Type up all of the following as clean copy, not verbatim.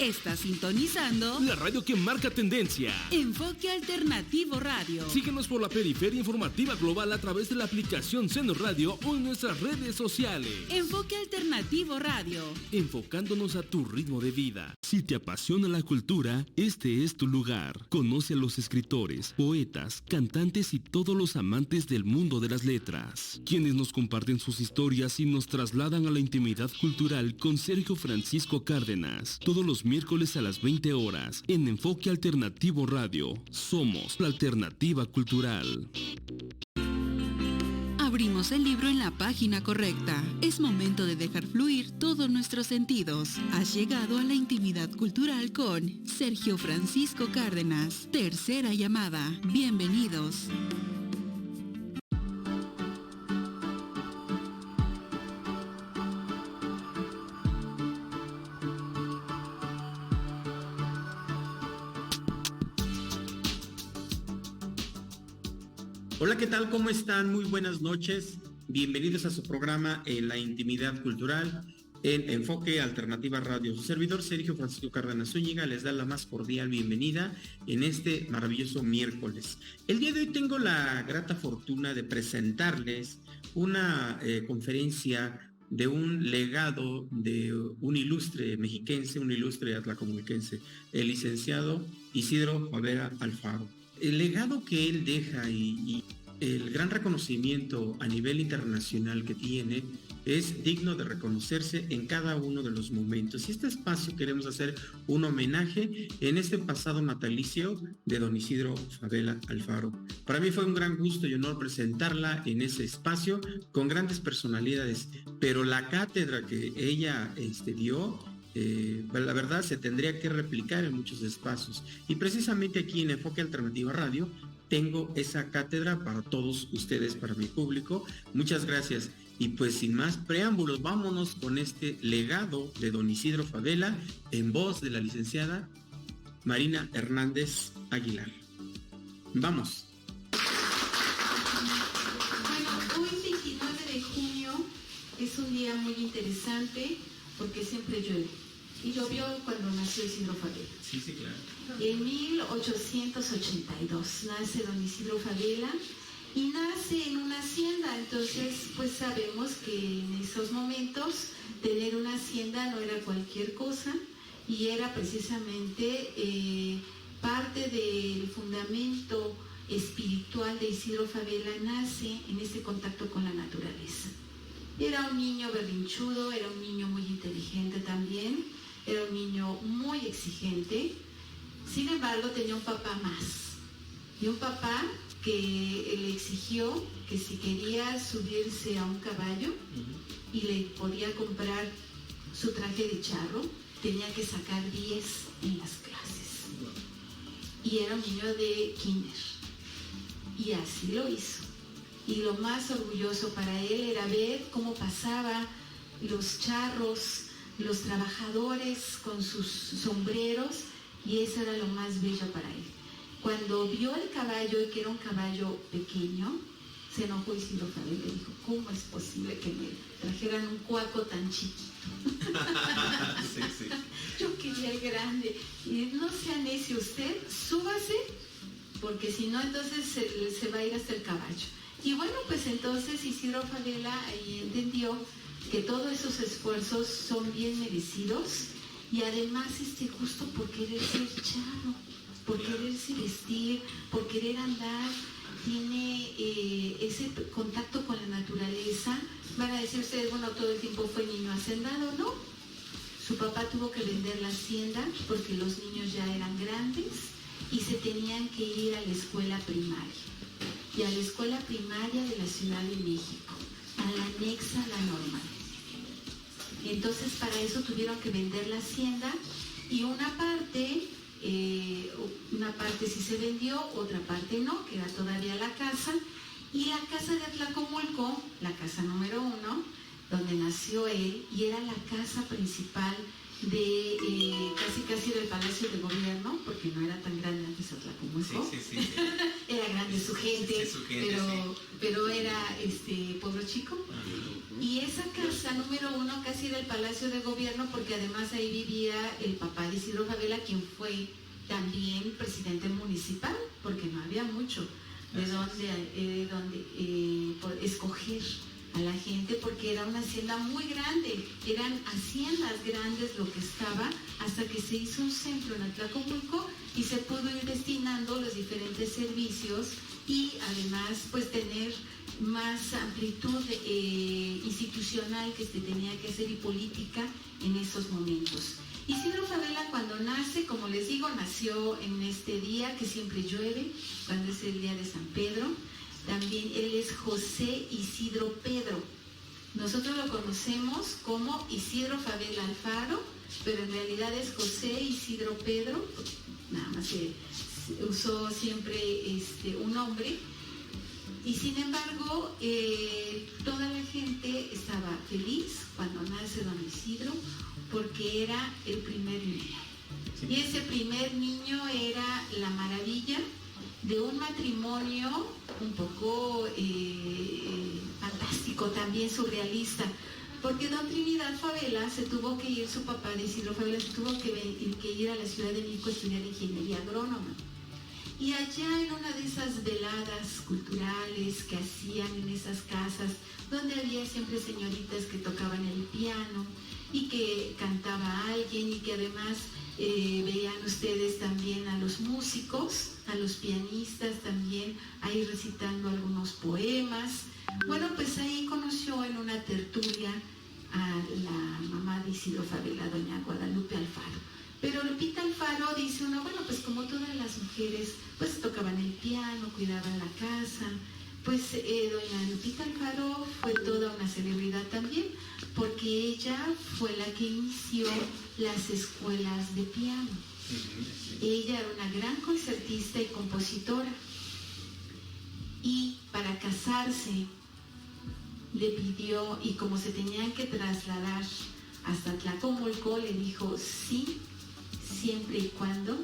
Está sintonizando la radio que marca tendencia. Enfoque Alternativo Radio. Síguenos por la periferia informativa global a través de la aplicación Seno Radio o en nuestras redes sociales. Enfoque Alternativo Radio. Enfocándonos a tu ritmo de vida. Si te apasiona la cultura, este es tu lugar. Conoce a los escritores, poetas, cantantes y todos los amantes del mundo de las letras, quienes nos comparten sus historias y nos trasladan a la intimidad cultural con Sergio Francisco Cárdenas. Todos los miércoles a las 20 horas en Enfoque Alternativo Radio. Somos la alternativa cultural. Abrimos el libro en la página correcta. Es momento de dejar fluir todos nuestros sentidos. Has llegado a la intimidad cultural con Sergio Francisco Cárdenas. Tercera llamada. Bienvenidos. Hola, ¿qué tal? ¿Cómo están? Muy buenas noches. Bienvenidos a su programa en la intimidad cultural en Enfoque Alternativa Radio. Su servidor Sergio Francisco Cárdenas Zúñiga les da la más cordial bienvenida en este maravilloso miércoles. El día de hoy tengo la grata fortuna de presentarles una conferencia de un legado de un ilustre mexiquense, un ilustre atlacomuliquense, el licenciado Isidro Favela Alfaro. El legado que él deja y el gran reconocimiento a nivel internacional que tiene es digno de reconocerse en cada uno de los momentos. Y este espacio queremos hacer un homenaje en este pasado natalicio de don Isidro Favela Alfaro. Para mí fue un gran gusto y honor presentarla en ese espacio con grandes personalidades, pero la cátedra que ella dio, la verdad se tendría que replicar en muchos espacios, y precisamente aquí en Enfoque Alternativa Radio tengo esa cátedra para todos ustedes, para mi público. Muchas gracias, y pues sin más preámbulos, vámonos con este legado de don Isidro Favela en voz de la licenciada Marina Hernández Aguilar. Vamos. Bueno, hoy 29 de junio es un día muy interesante porque siempre llueve. Y llovió cuando nació Isidro Favela. Sí, claro. En 1882 nace don Isidro Favela y nace en una hacienda. Entonces, pues sabemos que en esos momentos tener una hacienda no era cualquier cosa, y era precisamente parte del fundamento espiritual de Isidro Favela. Nace en ese contacto con la naturaleza. Era un niño berrinchudo, era un niño muy inteligente también, era un niño muy exigente. Sin embargo, tenía un papá más. Y un papá que le exigió que si quería subirse a un caballo y le podía comprar su traje de charro, tenía que sacar 10 en las clases. Y era un niño de kinder. Y así lo hizo. Y lo más orgulloso para él era ver cómo pasaba los charros, los trabajadores con sus sombreros, y eso era lo más bello para él. Cuando vio el caballo, y que era un caballo pequeño, se enojó Isidro Favela y dijo: ¿cómo es posible que me trajeran un cuaco tan chiquito? Sí. Yo quería el grande. Y no sea necio usted, súbase, porque si no, entonces se va a ir hasta el caballo. Y bueno, pues entonces Isidro Favela ahí entendió que todos esos esfuerzos son bien merecidos, y además justo por querer ser charro, por quererse vestir, por querer andar, tiene ese contacto con la naturaleza. Van a decir ustedes, bueno, todo el tiempo fue niño hacendado. No, su papá tuvo que vender la hacienda porque los niños ya eran grandes y se tenían que ir a la escuela primaria. Y a la escuela primaria de la Ciudad de México, a la anexa a la normal. Entonces para eso tuvieron que vender la hacienda, y una parte sí se vendió, otra parte no, que era todavía la casa. Y la casa de Atlacomulco, la casa número 1, donde nació él, y era la casa principal de casi del Palacio de Gobierno, porque no era tan grande antes Atlacomulco. Sí. Era grande su gente, su gente, pero era pueblo chico. Y esa casa casa número 1 casi era el Palacio de Gobierno, porque además ahí vivía el papá de Isidro Favela, quien fue también presidente municipal, porque no había mucho de dónde escoger a la gente, porque era una hacienda muy grande, eran haciendas grandes lo que estaba, hasta que se hizo un centro en Atlacomulco y se pudo ir destinando los diferentes servicios y además pues tener más amplitud institucional que se tenía que hacer y política en esos momentos. Isidro Favela, cuando nace, como les digo, nació en este día que siempre llueve, cuando es el día de San Pedro. También él es José Isidro Pedro. Nosotros lo conocemos como Isidro Favela Alfaro, pero en realidad es José Isidro Pedro, nada más se usó siempre un nombre. Y sin embargo, toda la gente estaba feliz cuando nace don Isidro, porque era el primer niño. Y ese primer niño era la maravilla de un matrimonio un poco fantástico, también surrealista, porque don Trinidad Favela se tuvo que ir, su papá de Isidro Favela se tuvo que ir a la Ciudad de México a estudiar ingeniería agrónoma. Y allá en una de esas veladas culturales que hacían en esas casas, donde había siempre señoritas que tocaban el piano y que cantaba alguien, y que además veían ustedes también a los músicos, a los pianistas también ahí recitando algunos poemas. Bueno, pues ahí conoció en una tertulia a la mamá de Isidro Favela, doña Guadalupe Alfaro. Pero Lupita Alfaro dice uno, bueno, pues como todas las mujeres, pues tocaban el piano, cuidaban la casa. Pues doña Lupita Alfaro fue toda una celebridad también, porque ella fue la que inició las escuelas de piano. Ella era una gran concertista y compositora. Y para casarse le pidió, y como se tenían que trasladar hasta Atlacomulco, le dijo sí, siempre y cuando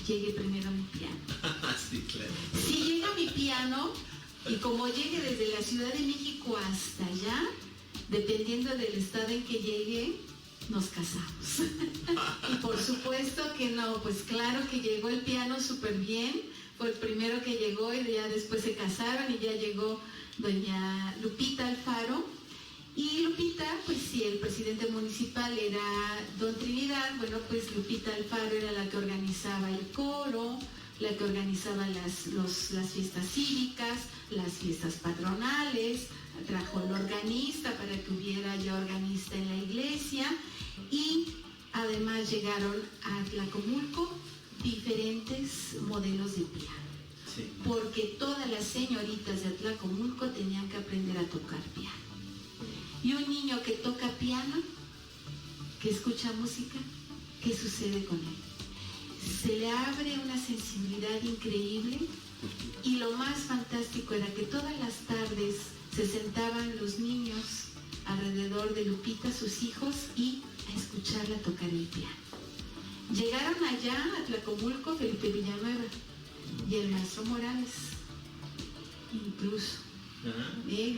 llegue primero mi piano. Sí, claro. Si llega mi piano, y como llegue desde la Ciudad de México hasta allá, dependiendo del estado en que llegue, nos casamos. Y por supuesto que no, pues claro que llegó el piano súper bien, fue el primero que llegó, y ya después se casaron y ya llegó doña Lupita Alfaro. Y Lupita, pues si el presidente municipal era don Trinidad, bueno, pues Lupita Alfaro era la que organizaba el coro, la que organizaba las fiestas cívicas, las fiestas patronales, trajo el organista para que hubiera ya organista en la iglesia, y además llegaron a Atlacomulco diferentes modelos de piano, sí, porque todas las señoritas de Atlacomulco tenían que aprender a tocar piano. Y un niño que toca piano, que escucha música, ¿qué sucede con él? Se le abre una sensibilidad increíble, y lo más fantástico era que todas las tardes se sentaban los niños alrededor de Lupita, sus hijos, y a escucharla tocar el piano. Llegaron allá a Atlacomulco Felipe Villanueva y el maestro Morales, incluso.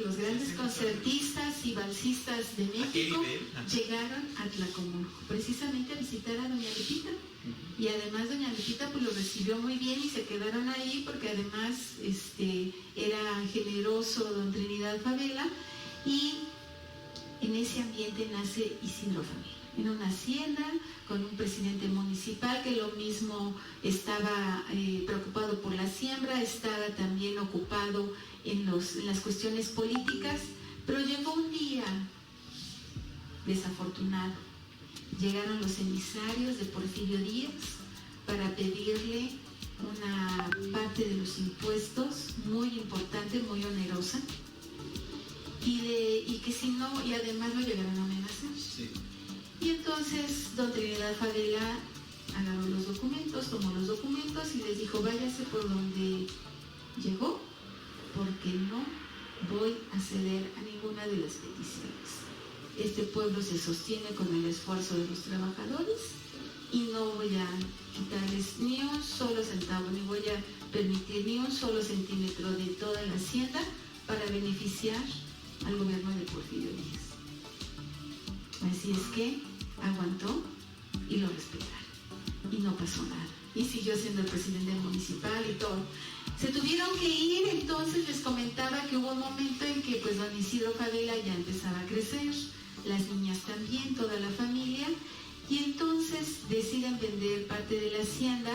Los grandes concertistas y balsistas de México llegaron a Atlacomulco precisamente a visitar a doña Lupita, y además doña Lupita pues lo recibió muy bien y se quedaron ahí, porque además era generoso don Trinidad Favela, y en ese ambiente nace Isidro Favela, en una hacienda con un presidente municipal que lo mismo estaba preocupado por la siembra, estaba también ocupado en las cuestiones políticas, pero llegó un día desafortunado. Llegaron los emisarios de Porfirio Díaz para pedirle una parte de los impuestos muy importante, muy onerosa, y que si no, y además lo llegaron a amenazar. Sí. Y entonces don Trinidad Favela agarró los documentos, tomó los documentos y les dijo, váyase por donde llegó, porque no voy a ceder a ninguna de las peticiones. Este pueblo se sostiene con el esfuerzo de los trabajadores y no voy a quitarles ni un solo centavo, ni voy a permitir ni un solo centímetro de toda la hacienda para beneficiar al gobierno de Porfirio Díaz. Así es que aguantó y lo respetaron. Y no pasó nada. Y siguió siendo el presidente municipal y todo. Se tuvieron que ir, entonces les comentaba que hubo un momento en que pues don Isidro Favela ya empezaba a crecer, las niñas también, toda la familia, y entonces deciden vender parte de la hacienda,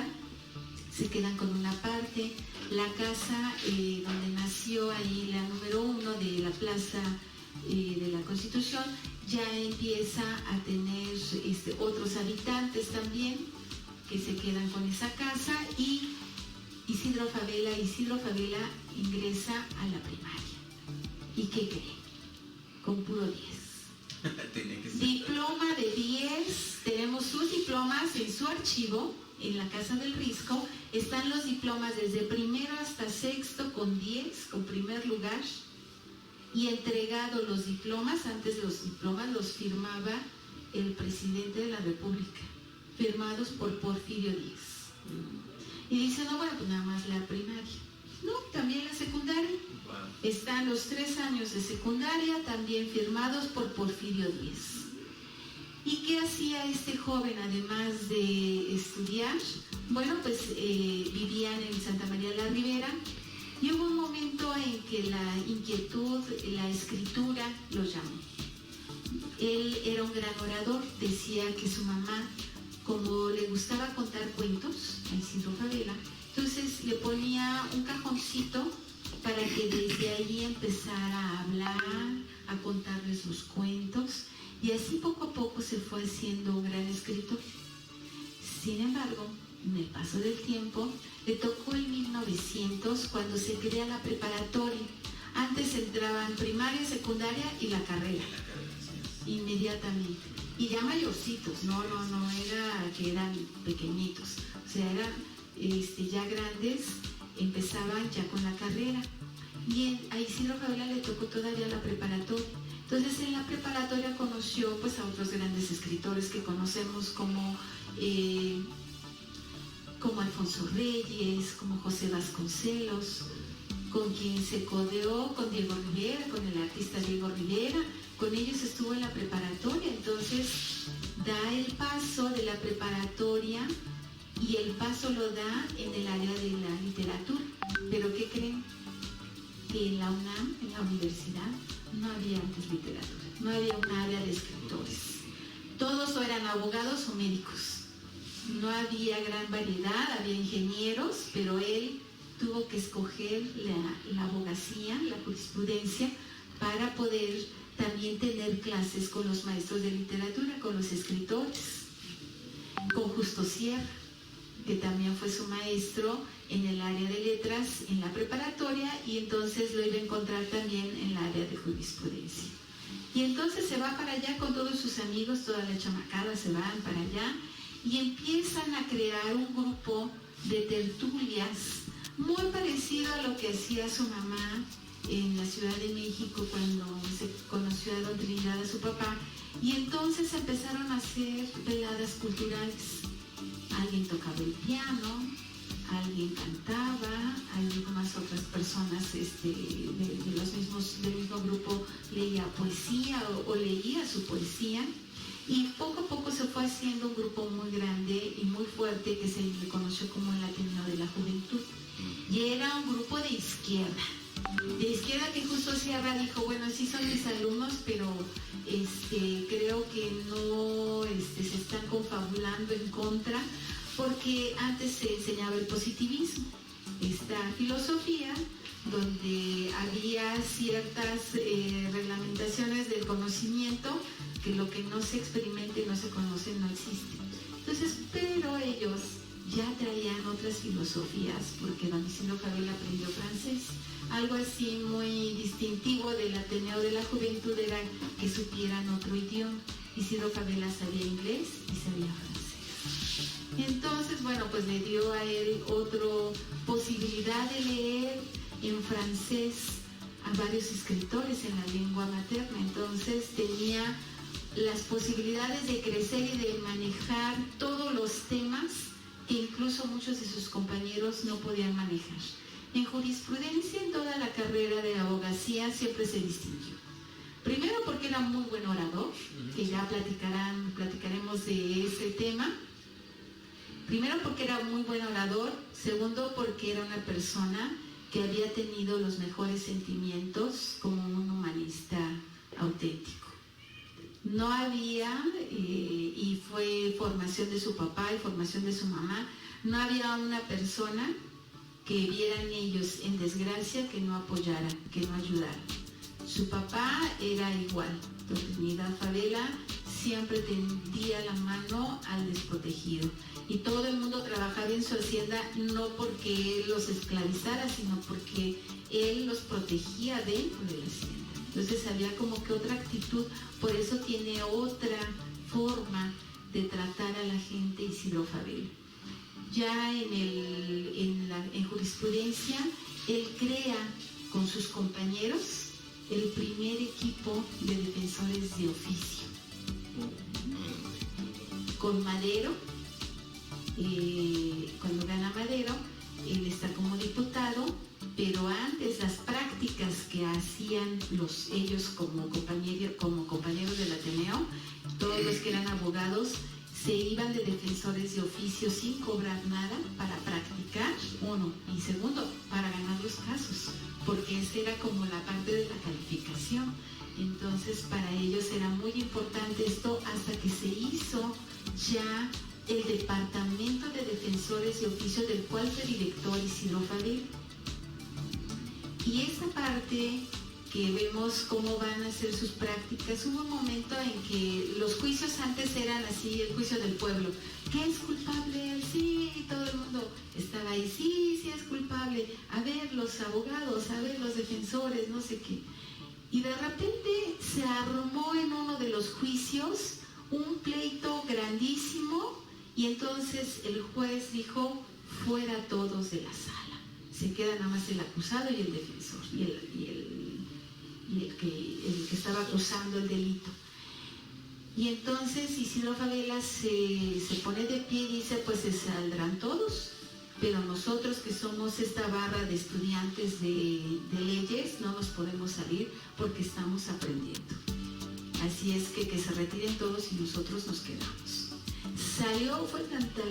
se quedan con una parte, la casa donde nació ahí la número 1 de la plaza de la Constitución, ya empieza a tener otros habitantes también, que se quedan con esa casa, y Isidro Favela ingresa a la primaria. ¿Y qué cree? Con puro 10. Diploma de 10, tenemos sus diplomas en su archivo, en la Casa del Risco, están los diplomas desde primero hasta sexto con 10, con primer lugar, y entregados los diplomas, antes los diplomas los firmaba el presidente de la República, firmados por Porfirio Díaz. Y dice, no, bueno, pues nada más la primaria. No, también la secundaria. Están los 3 años de secundaria también firmados por Porfirio Díaz. ¿Y qué hacía este joven además de estudiar? Bueno, pues vivían en Santa María la Ribera, y hubo un momento en que la inquietud, la escritura lo llamó. Él era un gran orador, decía que su mamá, como le gustaba contar cuentos a Isidro Favela, entonces le ponía un cajoncito para que desde ahí empezara a hablar, a contarles los cuentos, y así poco a poco se fue haciendo un gran escritor. Sin embargo, en el paso del tiempo, le tocó en 1900 cuando se crea la preparatoria. Antes entraban primaria, secundaria y la carrera, inmediatamente. Y ya mayorcitos, no era que eran pequeñitos, o sea, eran ya grandes, empezaban ya con la carrera. Y a Isidro Favela le tocó todavía la preparatoria. Entonces en la preparatoria conoció pues a otros grandes escritores que conocemos como Alfonso Reyes, como José Vasconcelos, con quien se codeó con Diego Rivera, con el artista Diego Rivera. Con ellos estuvo en la preparatoria, entonces da el paso de la preparatoria y el paso lo da en el área de la literatura. ¿Pero qué creen? Que en la UNAM, en la universidad, no había antes literatura, no había un área de escritores. Todos o eran abogados o médicos. No había gran variedad, había ingenieros, pero él tuvo que escoger la abogacía, la jurisprudencia, para poder también tener clases con los maestros de literatura, con los escritores, con Justo Sierra, que también fue su maestro en el área de letras en la preparatoria, y entonces lo iba a encontrar también en el área de jurisprudencia. Y entonces se va para allá con todos sus amigos, toda la chamacada se van para allá, y empiezan a crear un grupo de tertulias muy parecido a lo que hacía su mamá en la Ciudad de México cuando se conoció a don Trinidad, a su papá, y entonces empezaron a hacer veladas culturales. Alguien tocaba el piano, alguien cantaba, algunas otras personas del mismo grupo leía poesía o leía su poesía, y poco a poco se fue haciendo un grupo muy grande y muy fuerte que se le conoció como el Ateneo de la Juventud, y era un grupo de izquierda que Justo Sierra dijo, bueno, sí son mis alumnos, pero creo que no se están confabulando en contra, porque antes se enseñaba el positivismo, esta filosofía donde había ciertas reglamentaciones del conocimiento, que lo que no se experimenta y no se conoce no existe. Entonces, pero ellos ya traían otras filosofías, porque don Isidro Favela aprendió francés. Algo así muy distintivo del Ateneo de la Juventud era que supieran otro idioma. Isidro Favela sabía inglés y sabía francés. Entonces, bueno, pues le dio a él otra posibilidad de leer en francés a varios escritores en la lengua materna. Entonces tenía las posibilidades de crecer y de manejar todos los temas que incluso muchos de sus compañeros no podían manejar. En jurisprudencia, en toda la carrera de abogacía, siempre se distinguió. Primero porque era muy buen orador, que ya platicaremos de ese tema. Primero porque era muy buen orador, segundo porque era una persona que había tenido los mejores sentimientos como un humanista auténtico. No había, y fue formación de su papá y formación de su mamá, no había una persona que viera en ellos en desgracia que no apoyara, que no ayudara. Su papá era igual, don Trinidad Favela siempre tendía la mano al desprotegido y todo el mundo trabajaba en su hacienda no porque él los esclavizara, sino porque él los protegía dentro de la hacienda. Entonces había como que otra actitud, por eso tiene otra forma de tratar a la gente Isidro Favela. Ya en jurisprudencia, él crea con sus compañeros el primer equipo de defensores de oficio. Con Madero, cuando gana Madero, él está como diputado, pero antes las prácticas que hacían ellos como compañeros del Ateneo, todos los que eran abogados, se iban de defensores de oficio sin cobrar nada para practicar, uno, y segundo, para ganar los casos, porque esa era como la parte de la calificación. Entonces para ellos era muy importante esto hasta que se hizo ya el departamento de defensores de oficio del cual fue director Isidro Favela. Y esa parte que vemos cómo van a hacer sus prácticas, hubo un momento en que los juicios antes eran así, el juicio del pueblo. ¿Qué es culpable? Sí, todo el mundo estaba ahí, sí es culpable. A ver, los abogados, a ver, los defensores, no sé qué. Y de repente se armó en uno de los juicios un pleito grandísimo y entonces el juez dijo, fuera todos de la sala. Se queda nada más el acusado y el defensor y el que estaba acusando el delito. Y entonces Isidro Favela se pone de pie y dice, pues se saldrán todos, pero nosotros que somos esta barra de estudiantes de leyes no nos podemos salir porque estamos aprendiendo. Así es que se retiren todos y nosotros nos quedamos. Fue tanta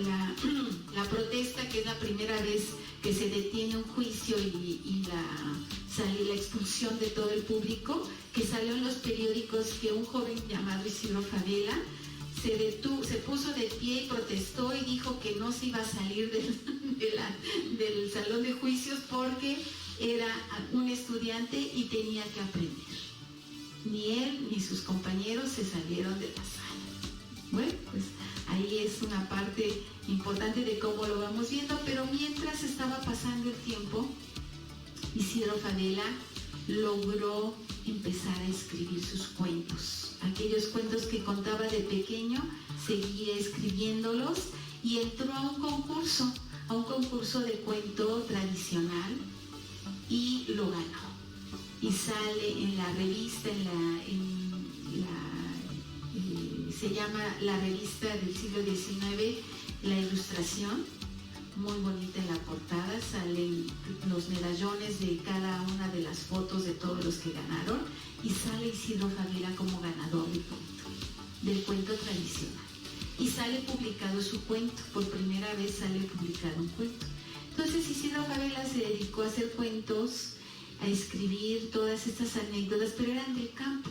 la protesta, que es la primera vez que se detiene un juicio y la expulsión de todo el público, que salió en los periódicos que un joven llamado Isidro Favela se puso de pie y protestó y dijo que no se iba a salir del salón de juicios porque era un estudiante y tenía que aprender. Ni él ni sus compañeros se salieron de la sala. Bueno, pues ahí es una parte importante de cómo lo vamos viendo, pero mientras estaba pasando el tiempo, Isidro Favela logró empezar a escribir sus cuentos. Aquellos cuentos que contaba de pequeño, seguía escribiéndolos y entró a un concurso de cuento tradicional y lo ganó. Y sale en la revista, se llama la revista del siglo XIX, La Ilustración, muy bonita en la portada, salen los medallones de cada una de las fotos de todos los que ganaron y sale Isidro Favela como ganador del cuento tradicional. Y sale publicado su cuento, por primera vez sale publicado un cuento. Entonces Isidro Favela se dedicó a hacer cuentos, a escribir todas estas anécdotas, pero eran del campo.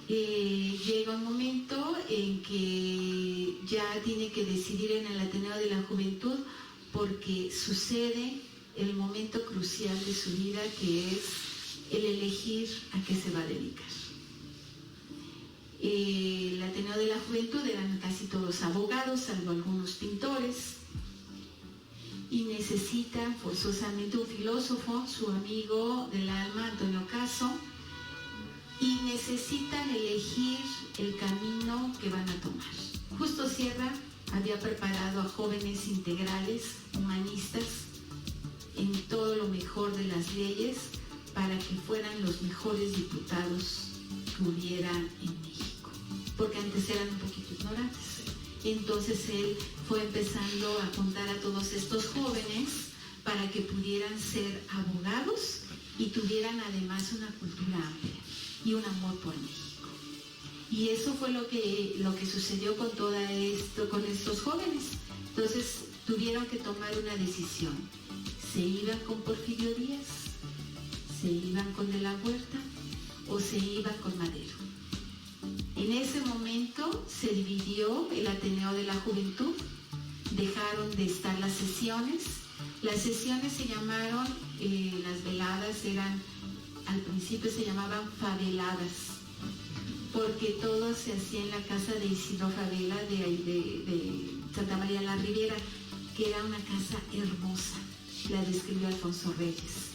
Llega un momento en que ya tiene que decidir en el Ateneo de la Juventud porque sucede el momento crucial de su vida, que es el elegir a qué se va a dedicar. El Ateneo de la Juventud eran casi todos abogados, salvo algunos pintores, y necesitan forzosamente un filósofo, su amigo del alma, Antonio Caso, y necesitan elegir el camino que van a tomar. Justo Sierra había preparado a jóvenes integrales, humanistas, en todo lo mejor de las leyes, para que fueran los mejores diputados que hubiera en México, porque antes eran un poquito ignorantes. Entonces él fue empezando a juntar a todos estos jóvenes para que pudieran ser abogados y tuvieran además una cultura amplia y un amor por México. Y eso fue lo que sucedió con con estos jóvenes. Entonces tuvieron que tomar una decisión. ¿Se iban con Porfirio Díaz? ¿Se iban con De la Huerta? ¿O se iban con Madero? En ese momento se dividió el Ateneo de la Juventud, dejaron de estar las sesiones. Las sesiones se llamaron, las veladas al principio se llamaban faveladas, porque todo se hacía en la casa de Isidro Favela de Santa María la Ribera, que era una casa hermosa, la describió Alfonso Reyes.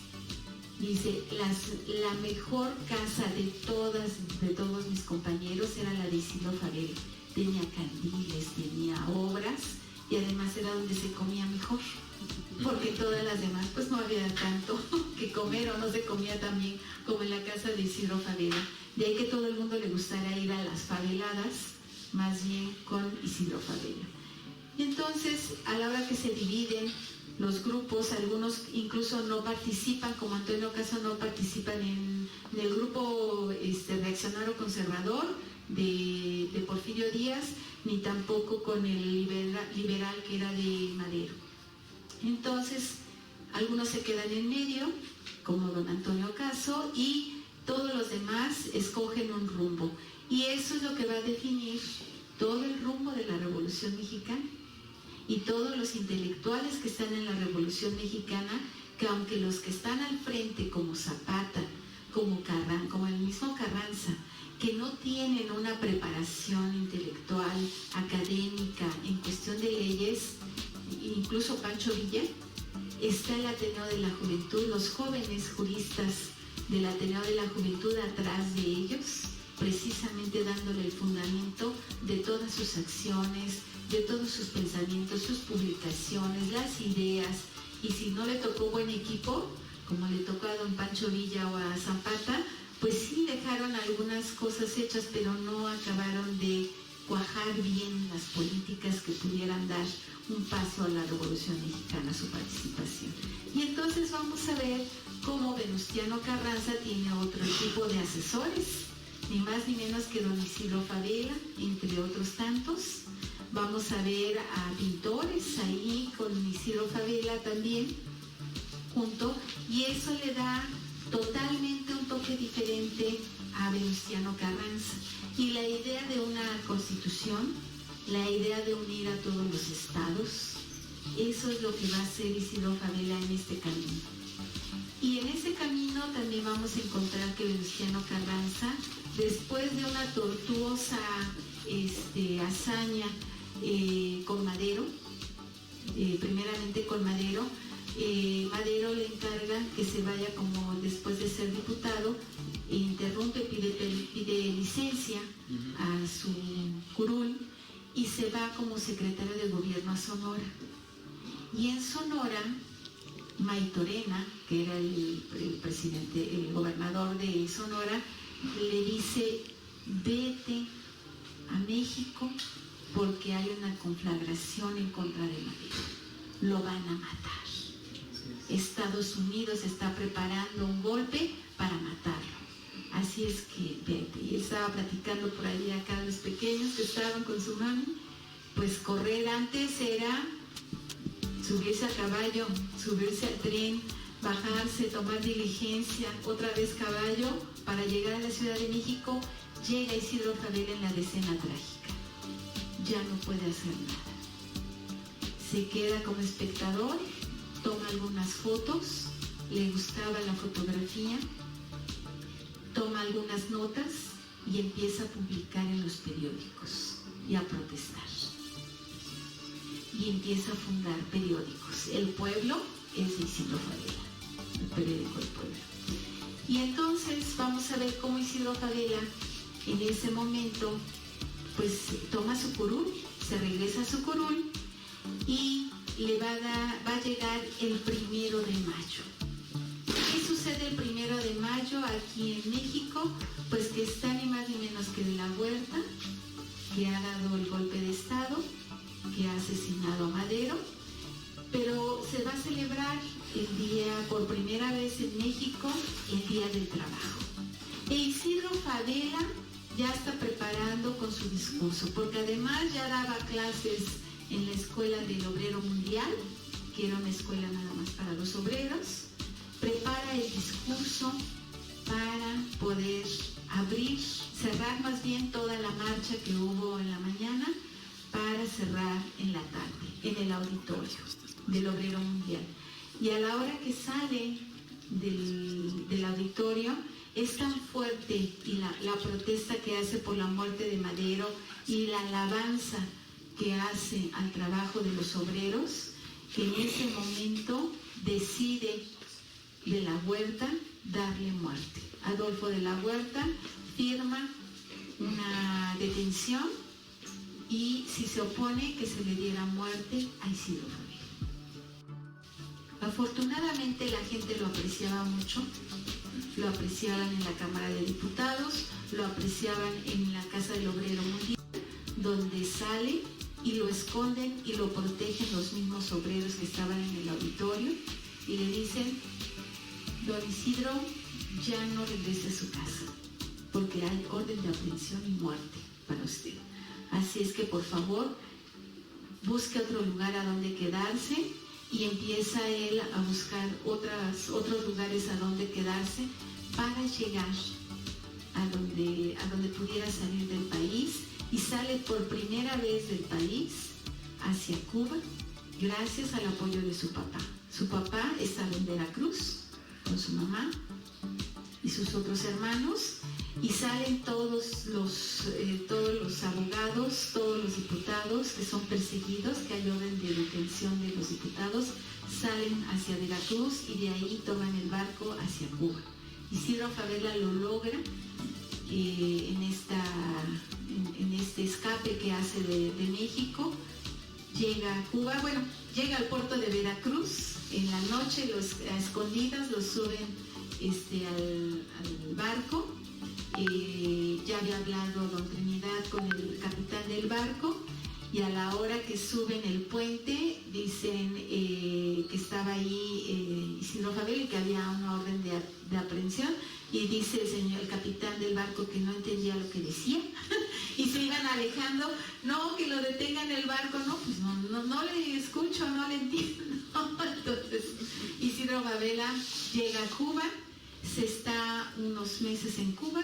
Dice, la mejor casa de todos mis compañeros era la de Isidro Favela. Tenía candiles, tenía obras y además era donde se comía mejor, porque todas las demás pues no había tanto que comer o no se comía tan bien como en la casa de Isidro Favela. De ahí que todo el mundo le gustara ir a las faveladas, más bien con Isidro Favela. Y entonces, a la hora que se dividen los grupos, algunos incluso no participan, como Antonio Caso no participan en el grupo reaccionario conservador de Porfirio Díaz, ni tampoco con el liberal que era de Madero. Entonces, algunos se quedan en medio, como don Antonio Caso, y todos los demás escogen un rumbo. Y eso es lo que va a definir todo el rumbo de la Revolución Mexicana. Y todos los intelectuales que están en la Revolución Mexicana, que aunque los que están al frente, como Zapata, como el mismo Carranza, que no tienen una preparación intelectual, académica, en cuestión de leyes, incluso Pancho Villa, está el Ateneo de la Juventud, los jóvenes juristas del Ateneo de la Juventud atrás de ellos, precisamente dándole el fundamento de todas sus acciones, de todos sus pensamientos, sus publicaciones, las ideas. Y si no le tocó buen equipo, como le tocó a don Pancho Villa o a Zapata, pues sí dejaron algunas cosas hechas, pero no acabaron de cuajar bien las políticas que pudieran dar un paso a la Revolución Mexicana, su participación. Y entonces vamos a ver cómo Venustiano Carranza tiene otro tipo de asesores, ni más ni menos que don Isidro Favela, entre otros tantos. Vamos a ver a pintores ahí con Isidro Favela también junto, y eso le da totalmente un toque diferente a Venustiano Carranza. Y la idea de una constitución, la idea de unir a todos los estados, eso es lo que va a hacer Isidro Favela en este camino. Y en ese camino también vamos a encontrar que Venustiano Carranza, después de una tortuosa hazaña con Madero, primeramente con Madero, Madero le encarga que se vaya como después de ser diputado, interrumpe, pide licencia a su curul y se va como secretario de gobierno a Sonora. Y en Sonora, Maytorena, que era el gobernador de Sonora, le dice, vete a México porque hay una conflagración en contra de Madero. Lo van a matar. Estados Unidos está preparando un golpe para matarlo. Así es que vete. Y él estaba platicando por ahí acá a los pequeños que estaban con su mami. Pues correr antes era subirse a caballo, subirse al tren, bajarse, tomar diligencia, otra vez caballo, para llegar a la Ciudad de México. Llega Isidro Favela en la decena trágica. Ya no puede hacer nada. Se queda como espectador, toma algunas fotos, le gustaba la fotografía, toma algunas notas y empieza a publicar en los periódicos y a protestar. Y empieza a fundar periódicos. El Pueblo es de Isidro Favela, el periódico El Pueblo. Y entonces vamos a ver cómo Isidro Favela en ese momento pues toma su curul, se regresa a su curul y le va a llegar el 1 de mayo. ¿Qué sucede el 1 de mayo aquí en México? Pues que está ni más ni menos que De la Huerta, que ha dado el golpe de Estado, que ha asesinado a Madero, pero se va a celebrar el día, por primera vez en México, el Día del Trabajo. E Isidro Favela ya está preparando con su discurso, porque además ya daba clases en la Escuela del Obrero Mundial, que era una escuela nada más para los obreros. Prepara el discurso para poder cerrar más bien toda la marcha que hubo en la mañana, para cerrar en la tarde, en el auditorio del Obrero Mundial. Y a la hora que sale del auditorio, es tan fuerte y la protesta que hace por la muerte de Madero y la alabanza que hace al trabajo de los obreros, que en ese momento decide de la Huerta darle muerte. Adolfo de la Huerta firma una detención y si se opone que se le diera muerte a Isidro Fabela. Afortunadamente la gente lo apreciaba mucho, lo apreciaban en la Cámara de Diputados, lo apreciaban en la Casa del Obrero Mundial, donde sale y lo esconden y lo protegen los mismos obreros que estaban en el auditorio y le dicen: don Isidro, ya no regrese a su casa, porque hay orden de aprehensión y muerte para usted. Así es que por favor, busque otro lugar a donde quedarse, y empieza él a buscar otros lugares a donde quedarse para llegar a donde pudiera salir del país, y sale por primera vez del país hacia Cuba gracias al apoyo de su papá. Su papá estaba en Veracruz con su mamá y sus otros hermanos, y salen todos los abogados, todos los diputados que son perseguidos, que hay orden de detención de los diputados, salen hacia Veracruz y de ahí toman el barco hacia Cuba. Isidro Fabela lo logra en este escape que hace de México. Llega a Cuba, llega al puerto de Veracruz, en la noche a escondidas los suben al barco. Ya había hablado don Trinidad con el capitán del barco, y a la hora que suben el puente dicen que estaba ahí Isidro Fabela y que había una orden de aprehensión, y dice el capitán del barco que no entendía lo que decía y se iban alejando. No, que lo detengan el barco, no, pues no le escucho, no le entiendo. Entonces Isidro Fabela llega a Cuba, se está unos meses en Cuba.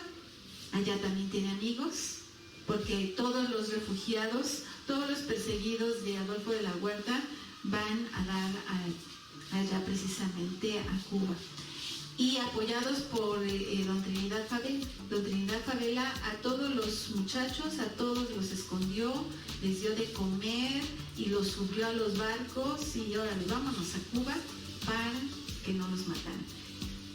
Allá también tiene amigos, porque todos los refugiados, todos los perseguidos de Adolfo de la Huerta van a dar allá precisamente a Cuba. Y apoyados por don Trinidad Fabela. Don Trinidad Fabela a todos los muchachos, a todos los escondió, les dio de comer y los subió a los barcos, y órale, vámonos a Cuba para que no los mataran.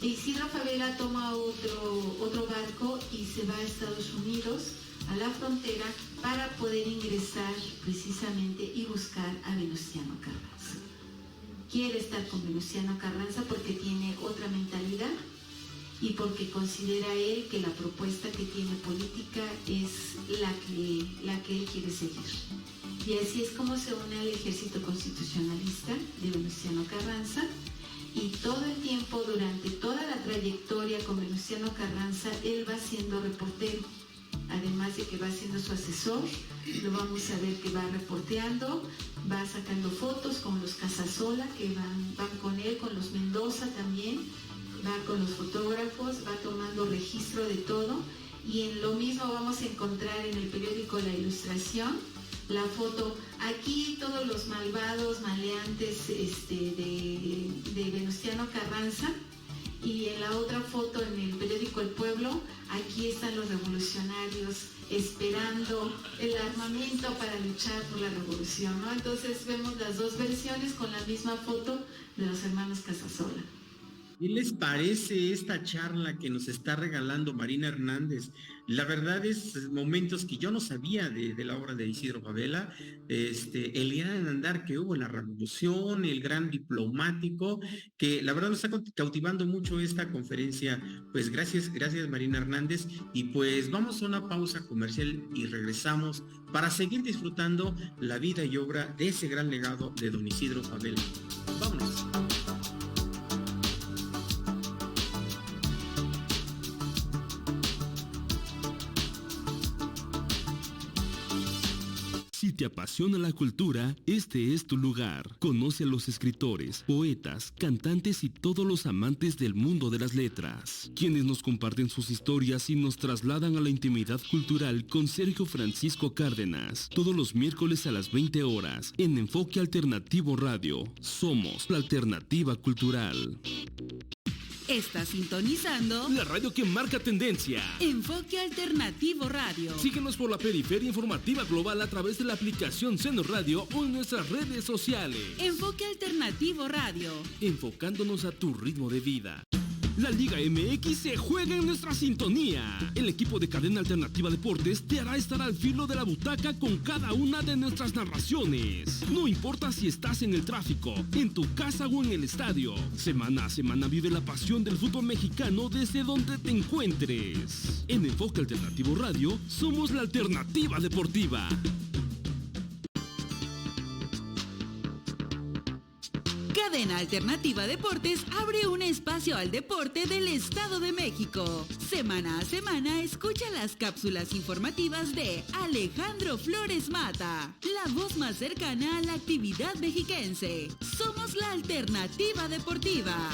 Isidro Fabela toma otro barco y se va a Estados Unidos, a la frontera, para poder ingresar precisamente y buscar a Venustiano Carranza. Quiere estar con Venustiano Carranza porque tiene otra mentalidad y porque considera él que la propuesta que tiene política es la que él quiere seguir. Y así es como se une al ejército constitucionalista de Venustiano Carranza. Y todo el tiempo, durante toda la trayectoria con Venustiano Carranza, él va siendo reportero. Además de que va siendo su asesor, lo vamos a ver que va reporteando, va sacando fotos con los Casasola, que van con él, con los Mendoza también, va con los fotógrafos, va tomando registro de todo. Y en lo mismo vamos a encontrar en el periódico La Ilustración la foto. Aquí todos los malvados, maleantes de Venustiano Carranza, y en la otra foto en el periódico El Pueblo, aquí están los revolucionarios esperando el armamento para luchar por la revolución, ¿no? Entonces vemos las dos versiones con la misma foto de los hermanos Casasola. ¿Qué les parece esta charla que nos está regalando Marina Hernández? La verdad es momentos que yo no sabía de la obra de Isidro Fabela, el gran andar que hubo en la revolución, el gran diplomático, que la verdad nos está cautivando mucho esta conferencia. Pues gracias Marina Hernández, y pues vamos a una pausa comercial y regresamos para seguir disfrutando la vida y obra de ese gran legado de don Isidro Fabela. Vámonos. Si te apasiona la cultura, este es tu lugar. Conoce a los escritores, poetas, cantantes y todos los amantes del mundo de las letras, quienes nos comparten sus historias y nos trasladan a la intimidad cultural con Sergio Francisco Cárdenas, todos los miércoles a las 20 horas, en Enfoque Alternativo Radio. Somos la alternativa cultural. Está sintonizando La radio que marca tendencia. Enfoque Alternativo Radio. Síguenos por la periferia informativa global a través de la aplicación Seno Radio o en nuestras redes sociales. Enfoque Alternativo Radio. Enfocándonos a tu ritmo de vida. La Liga MX se juega en nuestra sintonía. El equipo de Cadena Alternativa Deportes te hará estar al filo de la butaca con cada una de nuestras narraciones. No importa si estás en el tráfico, en tu casa o en el estadio. Semana a semana vive la pasión del fútbol mexicano desde donde te encuentres. En Enfoque Alternativo Radio, somos la alternativa deportiva. Cadena Alternativa Deportes abre un espacio al deporte del Estado de México. Semana a semana escucha las cápsulas informativas de Alejandro Flores Mata, la voz más cercana a la actividad mexiquense. Somos la alternativa deportiva.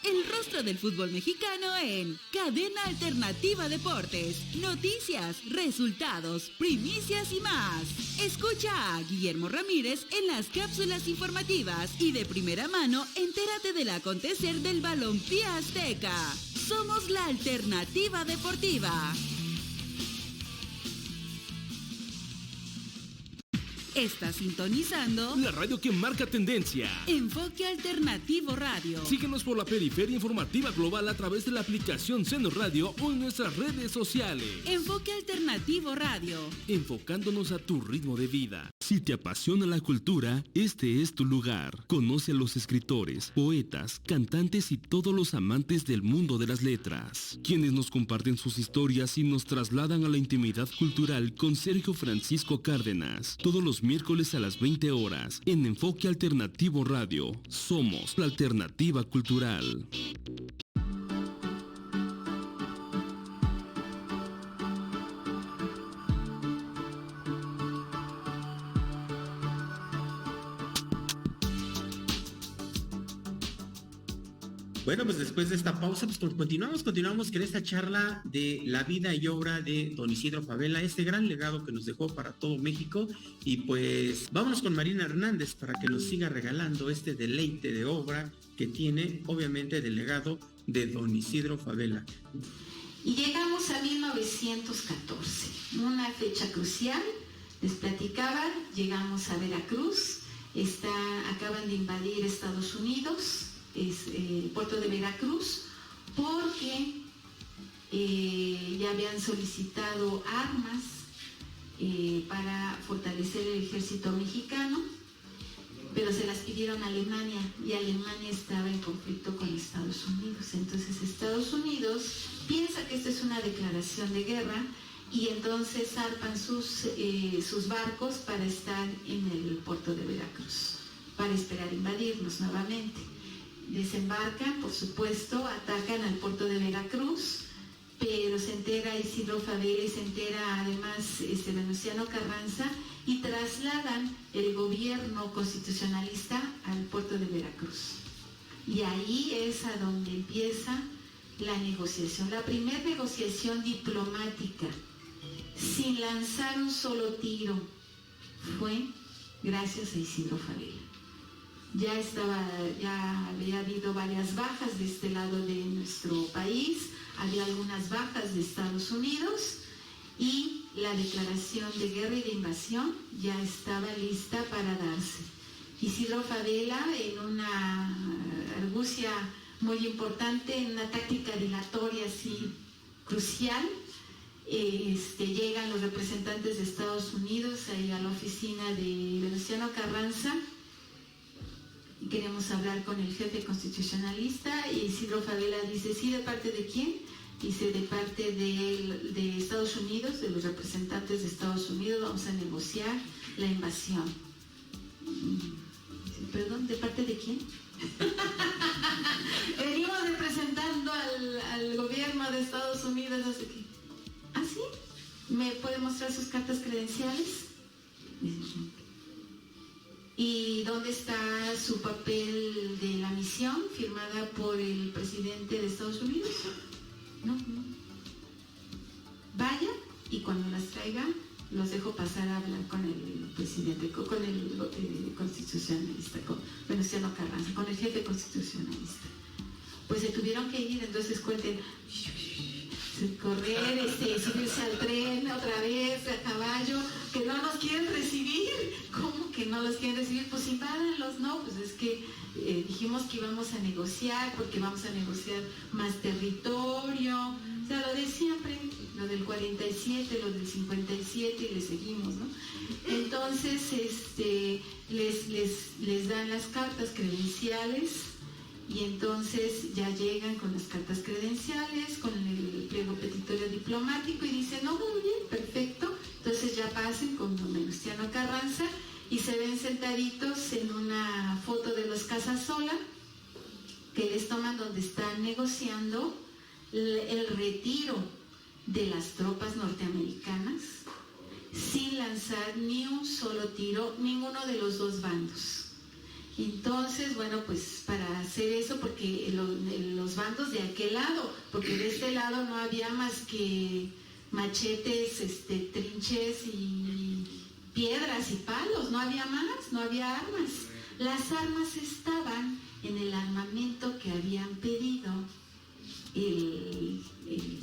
El rostro del fútbol mexicano en Cadena Alternativa Deportes. Noticias, resultados, primicias y más. Escucha a Guillermo Ramírez en las cápsulas informativas y de primera mano entérate del acontecer del balompié azteca. Somos la alternativa deportiva. Está sintonizando La radio que marca tendencia. Enfoque Alternativo Radio. Síguenos por la periferia informativa global a través de la aplicación Seno Radio o en nuestras redes sociales. Enfoque Alternativo Radio. Enfocándonos a tu ritmo de vida. Si te apasiona la cultura, este es tu lugar. Conoce a los escritores, poetas, cantantes y todos los amantes del mundo de las letras, quienes nos comparten sus historias y nos trasladan a la intimidad cultural con Sergio Francisco Cárdenas, todos los miércoles a las 20 horas, en Enfoque Alternativo Radio. Somos la alternativa cultural. Bueno, pues después de esta pausa, pues continuamos con esta charla de la vida y obra de don Isidro Fabela, este gran legado que nos dejó para todo México. Y pues vámonos con Marina Hernández para que nos siga regalando este deleite de obra que tiene, obviamente, del legado de don Isidro Fabela. Y llegamos a 1914, una fecha crucial. Les platicaba, llegamos a Veracruz, acaban de invadir Estados Unidos, es el puerto de Veracruz, porque ya habían solicitado armas para fortalecer el ejército mexicano, pero se las pidieron a Alemania y Alemania estaba en conflicto con Estados Unidos. Entonces Estados Unidos piensa que esta es una declaración de guerra y entonces zarpan sus barcos para estar en el puerto de Veracruz, para esperar invadirnos nuevamente. Desembarcan, por supuesto, atacan al puerto de Veracruz, pero se entera Isidro Fabela y se entera además Venustiano Carranza y trasladan el gobierno constitucionalista al puerto de Veracruz. Y ahí es a donde empieza la negociación, la primera negociación diplomática, sin lanzar un solo tiro, fue gracias a Isidro Fabela. Ya había habido varias bajas de este lado de nuestro país, había algunas bajas de Estados Unidos y la declaración de guerra y de invasión ya estaba lista para darse. Isidro Fabela, en una argucia muy importante, en una táctica dilatoria así crucial, llegan los representantes de Estados Unidos ahí a la oficina de Venustiano Carranza. Queremos hablar con el jefe constitucionalista y Isidro Fabela dice, ¿sí? ¿De parte de quién? Dice, de parte de Estados Unidos, de los representantes de Estados Unidos, vamos a negociar la invasión. Dice, perdón, ¿de parte de quién? Venimos representando al gobierno de Estados Unidos, así que, ¿ah, sí? ¿Me puede mostrar sus cartas credenciales? ¿Y dónde está su papel de la misión firmada por el presidente de Estados Unidos? No. Vaya, y cuando las traiga, los dejo pasar a hablar con el presidente, con el constitucionalista, con Venustiano Carranza, con el jefe constitucionalista. Pues se tuvieron que ir, entonces cuenten, correr, subirse al tren otra vez, a caballo, que no nos quieren recibir. ¿Cómo que no los quieren recibir? Pues invádanlos, ¿no? Pues es que dijimos que íbamos a negociar, porque vamos a negociar más territorio, o sea, lo de siempre, lo del 47, lo del 57, y le seguimos, ¿no? Entonces, les dan las cartas credenciales, y entonces ya llegan con las cartas credenciales, con el pliego petitorio diplomático, y dicen, no, muy bien, perfecto. Entonces ya pasen con don Venustiano Carranza y se ven sentaditos en una foto de los Casasola, que les toman donde están negociando el retiro de las tropas norteamericanas sin lanzar ni un solo tiro, ninguno de los dos bandos. Entonces, bueno, pues para hacer eso, porque los bandos de aquel lado, porque de este lado no había más que machetes, trinches y piedras y palos, no había más, no había armas. Las armas estaban en el armamento que habían pedido. El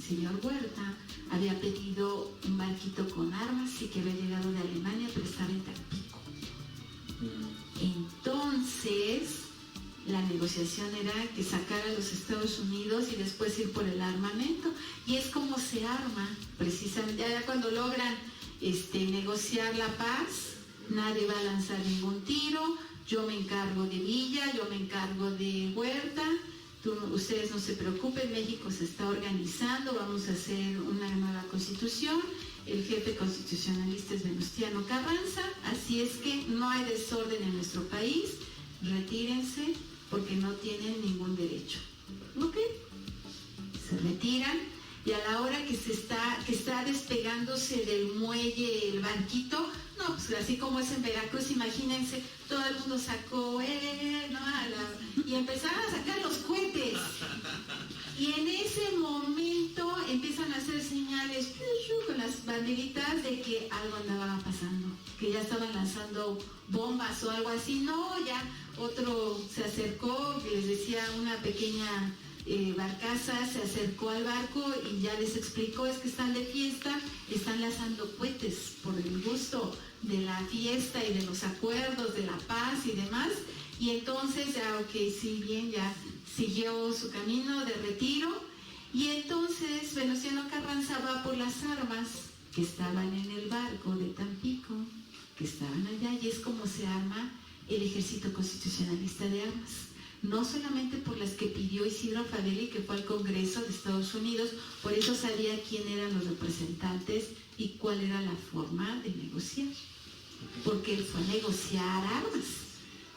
señor Huerta había pedido un barquito con armas y que había llegado de Alemania, pero estaba en Tampico. Entonces, la negociación era que sacara a los Estados Unidos y después ir por el armamento. Y es como se arma, precisamente, ya cuando logran negociar la paz, nadie va a lanzar ningún tiro, yo me encargo de Villa, yo me encargo de Huerta, ustedes no se preocupen, México se está organizando, vamos a hacer una nueva constitución. El jefe constitucionalista es Venustiano Carranza, así es que no hay desorden en nuestro país, retírense porque no tienen ningún derecho. ¿Ok? Se retiran y a la hora que está despegándose del muelle el barquito, no, pues así como es en Veracruz, imagínense, todo el mundo sacó, y empezaron a sacar los cohetes. Y en ese momento empiezan a hacer señales con las banderitas de que algo andaba pasando, que ya estaban lanzando bombas o algo así. No, ya otro se acercó, les decía, una pequeña barcaza se acercó al barco y ya les explicó, es que están de fiesta, están lanzando cohetes por el gusto de la fiesta y de los acuerdos, de la paz y demás. Y entonces ya, ok, sí, bien, ya siguió su camino de retiro. Y entonces Venustiano Carranza va por las armas que estaban en el barco de Tampico, que estaban allá, y es como se arma el Ejército Constitucionalista de Armas. No solamente por las que pidió Isidro Fabeli, que fue al Congreso de Estados Unidos, por eso sabía quién eran los representantes y cuál era la forma de negociar, porque él fue a negociar armas.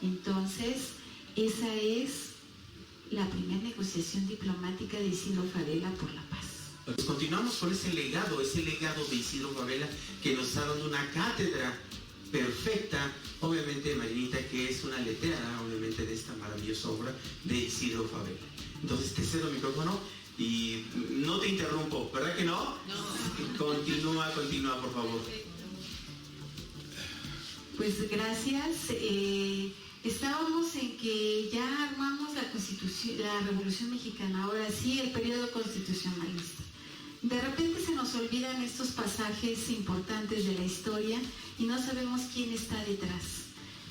Entonces, esa es la primera negociación diplomática de Isidro Fabela por la paz. Pues continuamos con ese legado de Isidro Fabela, que nos está dando una cátedra perfecta, obviamente, Marinita, que es una letrada, obviamente, de esta maravillosa obra de Isidro Fabela. Entonces te cedo el micrófono y no te interrumpo, ¿verdad que no? No. Continúa, por favor. Pues gracias. Estábamos en que ya armamos la Constitución, la Revolución Mexicana, ahora sí, el periodo constitucionalista. De repente se nos olvidan estos pasajes importantes de la historia y no sabemos quién está detrás.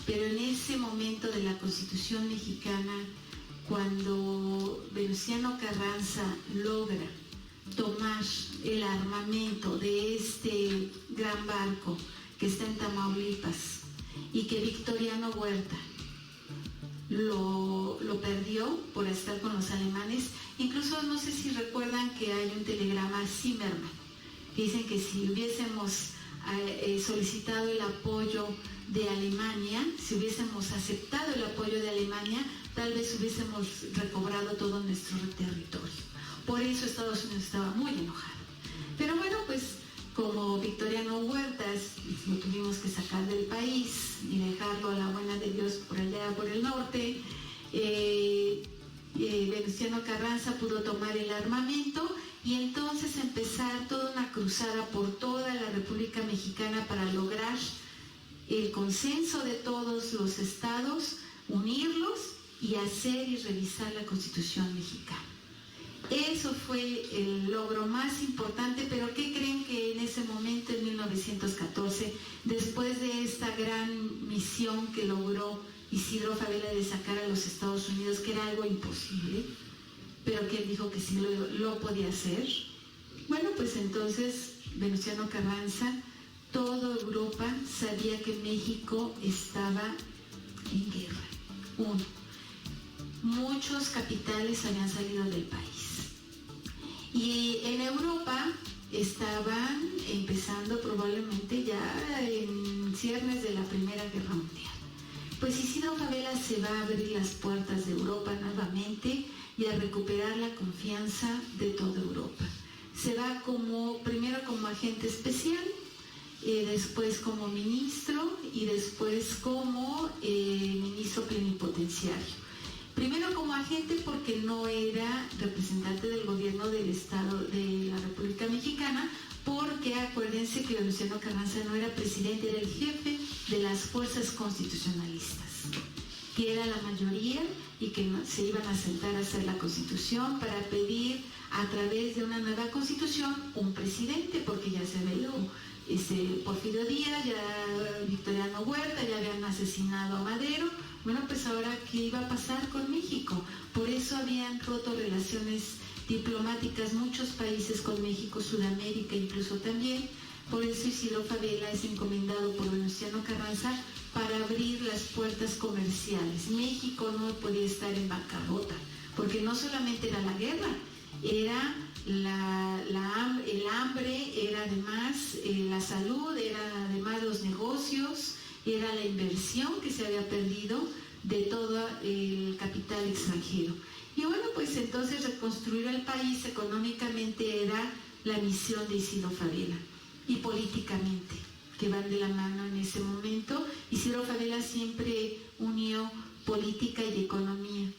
Pero en ese momento de la Constitución mexicana, cuando Venustiano Carranza logra tomar el armamento de este gran barco que está en Tamaulipas y que Victoriano Huerta lo perdió por estar con los alemanes. Incluso no sé si recuerdan que hay un telegrama a Zimmerman, que dicen que si hubiésemos solicitado el apoyo de Alemania, si hubiésemos aceptado el apoyo de Alemania, tal vez hubiésemos recobrado todo nuestro territorio. Por eso Estados Unidos estaba muy enojado. Pero bueno, pues como Victoriano Huertas, lo tuvimos que sacar del país y dejarlo a la buena de Dios por allá por el norte. Venustiano Carranza pudo tomar el armamento y entonces empezar toda una cruzada por toda la República Mexicana para lograr el consenso de todos los estados, unirlos y hacer y revisar la Constitución mexicana. Eso fue el logro más importante, pero ¿qué creen que en ese momento, en 1914, después de esta gran misión que logró Isidro Fabela de sacar a los Estados Unidos, que era algo imposible, pero que él dijo que sí lo podía hacer? Bueno, pues entonces Venustiano Carranza, toda Europa sabía que México estaba en guerra. Muchos capitales habían salido del país. Y en Europa estaban empezando probablemente ya en ciernes de la Primera Guerra Mundial. Pues Isidro Fabela se va a abrir las puertas de Europa nuevamente y a recuperar la confianza de toda Europa. Se va primero como agente especial, después como ministro y después como ministro plenipotenciario. Primero como agente porque no era representante del gobierno del Estado de la República Mexicana, porque acuérdense que Venustiano Carranza no era presidente, era el jefe de las fuerzas constitucionalistas, que era la mayoría y que se iban a sentar a hacer la Constitución para pedir a través de una nueva Constitución un presidente, porque ya se veló Porfirio Díaz, ya Victoriano Huerta, ya habían asesinado a Madero. Bueno, pues ahora, ¿qué iba a pasar con México? Por eso habían roto relaciones diplomáticas muchos países con México, Sudamérica incluso también. Por eso Isidro Fabela es encomendado por Venustiano Carranza para abrir las puertas comerciales. México no podía estar en bancarrota, porque no solamente era la guerra, era el hambre, era además la salud, era además los negocios, era la inversión que se había perdido de todo el capital extranjero. Y bueno, pues entonces reconstruir el país económicamente era la misión de Isidro Fabela, y políticamente, que van de la mano en ese momento. Isidro Fabela siempre unió política y economía,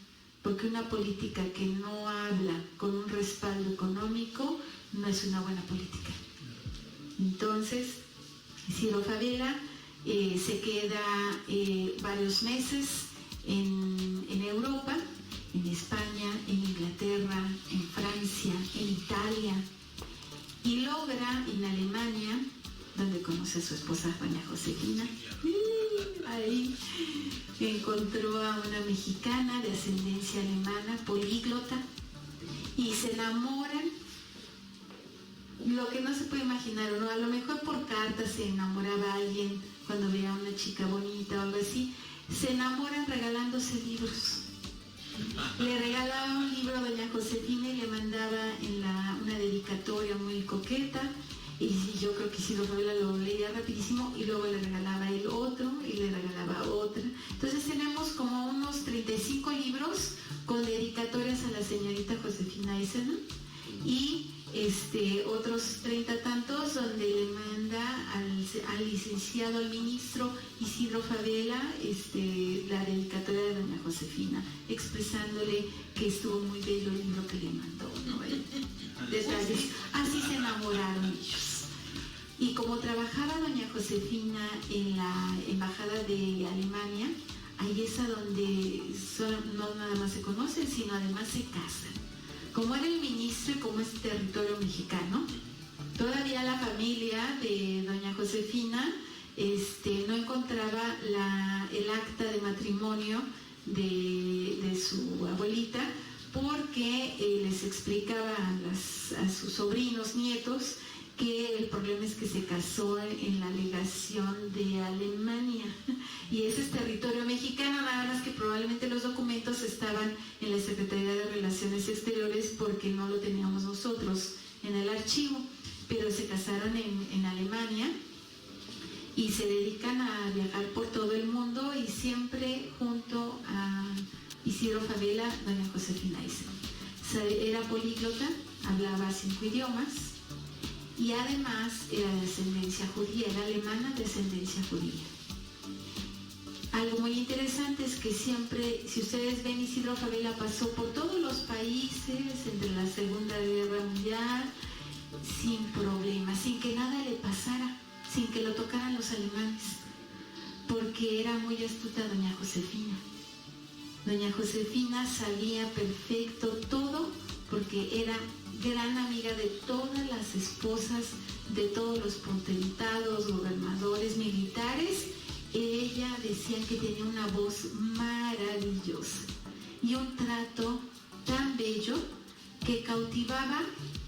porque una política que no habla con un respaldo económico no es una buena política. Entonces, Isidro Fabela se queda varios meses en Europa, en España, en Inglaterra, en Francia, en Italia, y logra en Alemania, donde conoce a su esposa doña Josefina. Ahí encontró a una mexicana de ascendencia alemana, políglota, y se enamoran. Lo que no se puede imaginar, ¿no? A lo mejor por cartas se enamoraba a alguien cuando veía a una chica bonita o algo así. Se enamoran regalándose libros. Le regalaba un libro a doña Josefina y le mandaba una dedicatoria muy coqueta, y yo creo que Isidro Fabela lo leía rapidísimo, y luego le regalaba él otro y le regalaba otra. Entonces tenemos como unos 35 libros con dedicatorias a la señorita Josefina Eisenman, y otros 30 tantos donde le manda al licenciado, al ministro Isidro Fabela, la dedicatoria de doña Josefina, expresándole que estuvo muy bello el libro que le mandó, ¿no? Detalles. Así se enamoraron ellos. Y como trabajaba doña Josefina en la embajada de Alemania, ahí es a donde no nada más se conocen, sino además se casan. Como era el ministro y como es territorio mexicano, todavía la familia de doña Josefina no encontraba el acta de matrimonio de su abuelita, porque les explicaba a sus sobrinos, nietos, que el problema es que se casó en la legación de Alemania, y ese es territorio mexicano, nada más que probablemente los documentos estaban en la Secretaría de Relaciones Exteriores porque no lo teníamos nosotros en el archivo, pero se casaron en Alemania y se dedican a viajar por todo el mundo, y siempre junto a Isidro Fabela, doña Josefina Eisenman. Era políglota, hablaba 5 idiomas, y además era de ascendencia judía, era alemana de ascendencia judía. Algo muy interesante es que siempre, si ustedes ven, Isidro Fabela pasó por todos los países entre la Segunda Guerra Mundial sin problemas, sin que nada le pasara, sin que lo tocaran los alemanes, porque era muy astuta doña Josefina. Doña Josefina sabía perfecto todo, porque era gran amiga de todas las esposas de todos los potentados, gobernadores, militares. Ella decía que tenía una voz maravillosa y un trato tan bello que cautivaba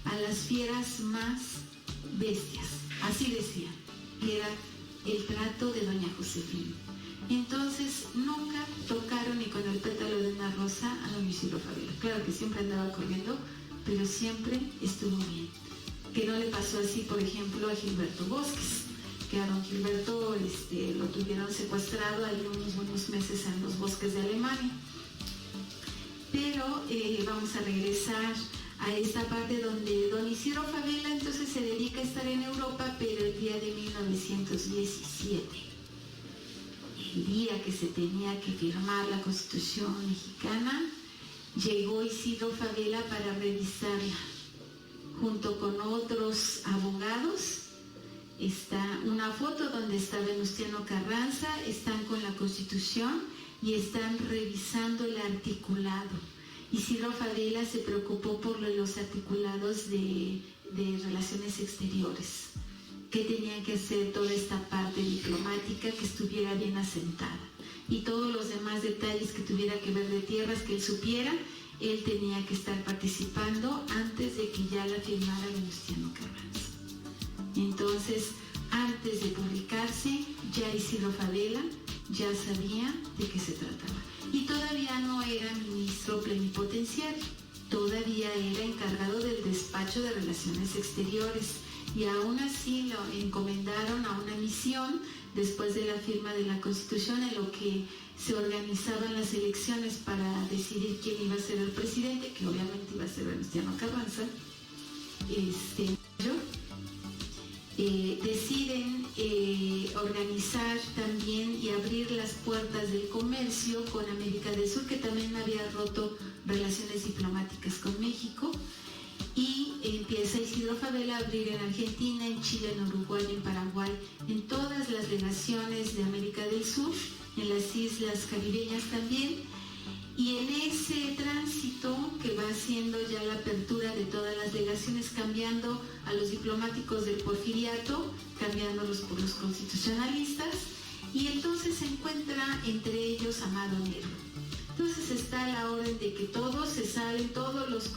a las fieras más bestias. Así decía, que era el trato de doña Josefina. Entonces nunca tocaron ni con el pétalo de una rosa a don Isidro Fabela. Claro que siempre andaba corriendo, pero siempre estuvo bien. Que no le pasó así, por ejemplo, a Gilberto Bosques, que a don Gilberto lo tuvieron secuestrado ahí unos buenos meses en los bosques de Alemania. Pero vamos a regresar a esta parte donde don Isidro Fabela entonces se dedica a estar en Europa, pero el día de 1917, el día que se tenía que firmar la Constitución mexicana, llegó Isidro Fabela para revisarla. Junto con otros abogados, está una foto donde está Venustiano Carranza, están con la Constitución y están revisando el articulado. Isidro Fabela se preocupó por los articulados de relaciones exteriores, que tenían que hacer toda esta parte diplomática que estuviera bien asentada, y todos los demás detalles que tuviera que ver de tierras que él supiera, él tenía que estar participando antes de que ya la firmara Venustiano Carranza. Entonces, antes de publicarse, ya Isidro Fabela ya sabía de qué se trataba. Y todavía no era ministro plenipotenciario, todavía era encargado del despacho de Relaciones Exteriores, y aún así lo encomendaron a una misión después de la firma de la Constitución, en lo que se organizaban las elecciones para decidir quién iba a ser el presidente, que obviamente iba a ser Venustiano Carranza. Deciden organizar también y abrir las puertas del comercio con América del Sur, que también había roto relaciones diplomáticas con México, y empieza Isidro Fabela a abrir en Argentina, en Chile, en Uruguay, en Paraguay, en todas las legaciones de América del Sur, en las islas caribeñas también. Y en ese tránsito que va haciendo ya la apertura de todas las legaciones, cambiando a los diplomáticos del porfiriato, cambiándolos por los constitucionalistas, y entonces se encuentra entre ellos Amado Nervo. Entonces está la orden de que todos se salen, todos los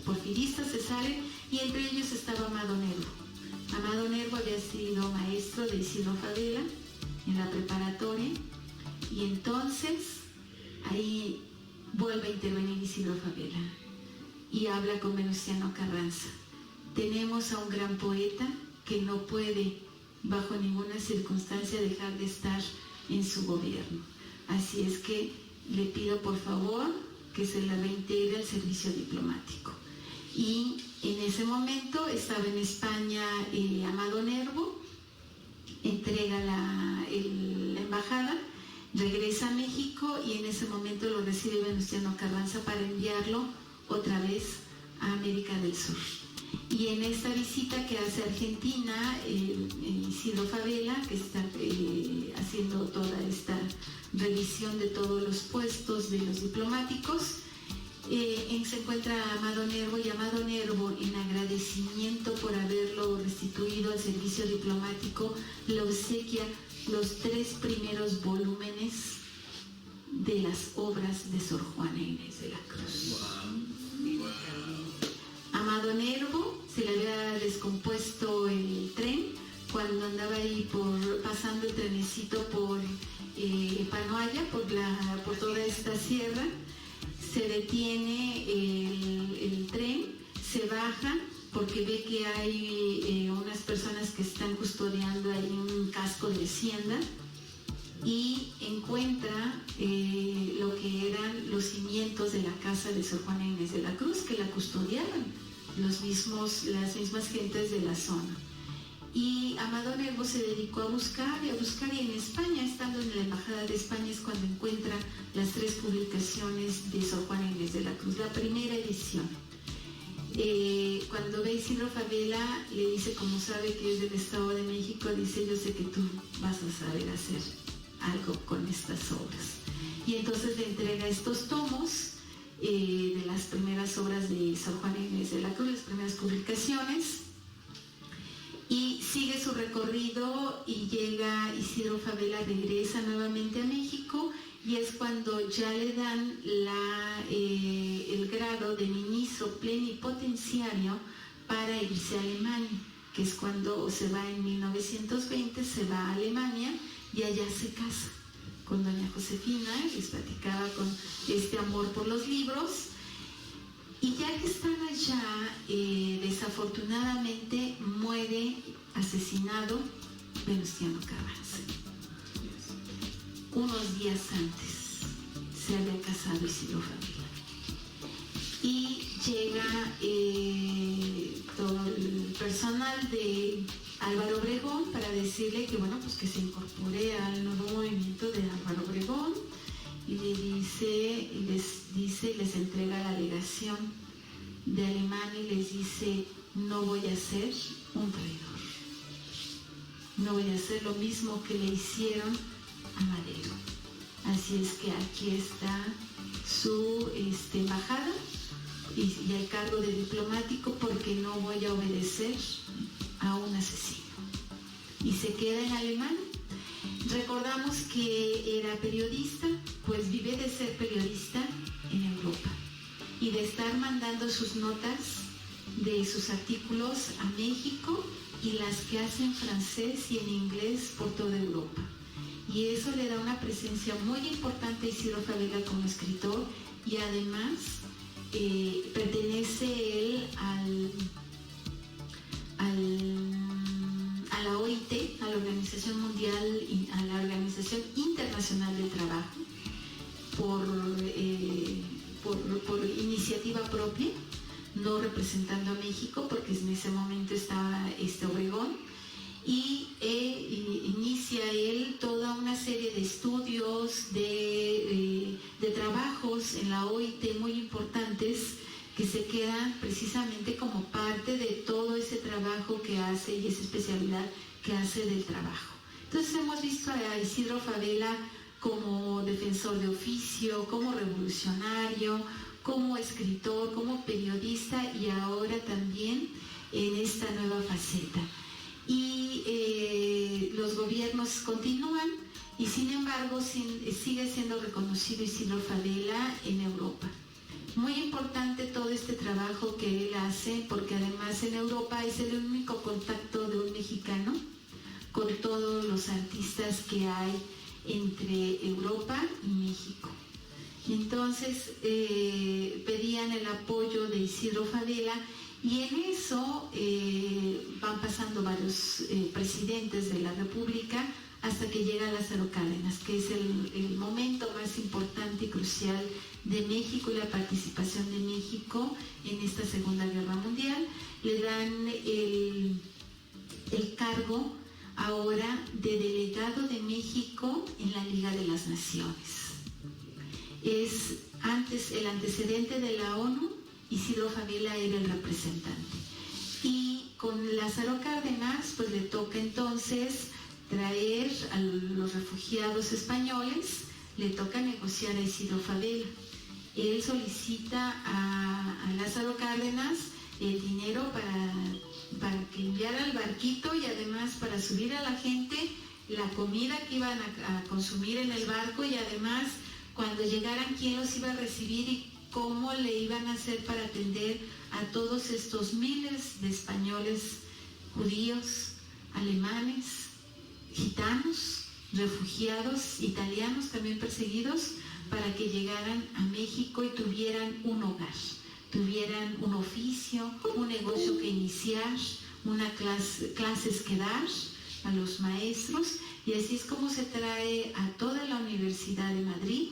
porfiristas se salen, y entre ellos estaba Amado Nervo. Amado Nervo había sido maestro de Isidro Fabela en la preparatoria, y entonces ahí vuelve a intervenir Isidro Fabela y habla con Venustiano Carranza. Tenemos a un gran poeta que no puede bajo ninguna circunstancia dejar de estar en su gobierno. Así es que le pido por favor que se le reintegre al servicio diplomático. Y en ese momento estaba en España Amado Nervo, entrega la embajada, regresa a México, y en ese momento lo recibe Venustiano Carranza para enviarlo otra vez a América del Sur. Y en esta visita que hace Argentina, Isidro Fabela, que está haciendo toda esta revisión de todos los puestos de los diplomáticos, se encuentra Amado Nervo, y Amado Nervo, en agradecimiento por haberlo restituido al servicio diplomático, le obsequia los 3 primeros volúmenes de las obras de Sor Juana Inés de la Cruz. Amado Nervo se le había descompuesto el tren cuando andaba ahí pasando el trenecito por Panoaya, por toda esta sierra. Se detiene el tren, se baja porque ve que hay unas personas que están custodiando ahí un casco de hacienda, y encuentra lo que eran los cimientos de la casa de Sor Juana Inés de la Cruz, que la custodiaban. las mismas gentes de la zona. Y Amado Nervo se dedicó a buscar y en España, estando en la Embajada de España, es cuando encuentra las 3 publicaciones de Sor Juana Inés de la Cruz, la primera edición. Cuando ve a Isidro Fabela, le dice, como sabe que es del Estado de México, dice, yo sé que tú vas a saber hacer algo con estas obras. Y entonces le entrega estos tomos de las primeras obras de Sor Juana Inés de la Cruz, las primeras publicaciones, y sigue su recorrido y llega Isidro Fabela, regresa nuevamente a México, y es cuando ya le dan el grado de ministro plenipotenciario para irse a Alemania, que es cuando se va en 1920, se va a Alemania y allá se casa con doña Josefina, les platicaba con este amor por los libros. Y ya que están allá, desafortunadamente muere asesinado Venustiano Carranza. Unos días antes se había casado Isidro Fabela. Y llega todo el personal de Álvaro Obregón para decirle que, bueno, pues que se incorpore al nuevo movimiento de Álvaro Obregón. Y les entrega la delegación de Alemania y les dice, no voy a ser un traidor, no voy a hacer lo mismo que le hicieron a Madero. Así es que aquí está su embajada y el cargo de diplomático, porque no voy a obedecer a un asesino. Y se queda en Alemania. Recordamos que era periodista, pues vive de ser periodista en Europa y de estar mandando sus notas de sus artículos a México y las que hace en francés y en inglés por toda Europa. Y eso le da una presencia muy importante a Isidro Fabela como escritor, y además pertenece él a la OIT, a la Organización Mundial, a la Organización Internacional del Trabajo, por iniciativa propia, no representando a México, porque en ese momento estaba Obregón, y inicia él toda una serie de estudios, de trabajos en la OIT muy importantes, que se quedan precisamente como parte de todo ese trabajo que hace y esa especialidad que hace del trabajo. Entonces hemos visto a Isidro Fabela como defensor de oficio, como revolucionario, como escritor, como periodista, y ahora también en esta nueva faceta. Y los gobiernos continúan, y sin embargo sigue siendo reconocido Isidro Fabela en Europa. Muy importante todo este trabajo que él hace, porque además en Europa es el único contacto de un mexicano con todos los artistas que hay entre Europa y México. Entonces pedían el apoyo de Isidro Fabela, y en eso van pasando varios presidentes de la República hasta que llega Lázaro Cárdenas, que es el momento más importante y crucial de México y la participación de México en esta Segunda Guerra Mundial. Le dan el cargo ahora de delegado de México en la Liga de las Naciones. Es antes el antecedente de la ONU, Isidro Fabela era el representante. Y con Lázaro Cárdenas, pues le toca entonces traer a los refugiados españoles, le toca negociar a Isidro Fabela. Él solicita a Lázaro Cárdenas el dinero para que enviara al barquito, y además para subir a la gente la comida que iban a consumir en el barco, y además cuando llegaran quién los iba a recibir y cómo le iban a hacer para atender a todos estos miles de españoles, judíos, alemanes, gitanos, refugiados, italianos también perseguidos, para que llegaran a México y tuvieran un hogar, tuvieran un oficio, un negocio que iniciar, clases que dar a los maestros. Y así es como se trae a toda la Universidad de Madrid,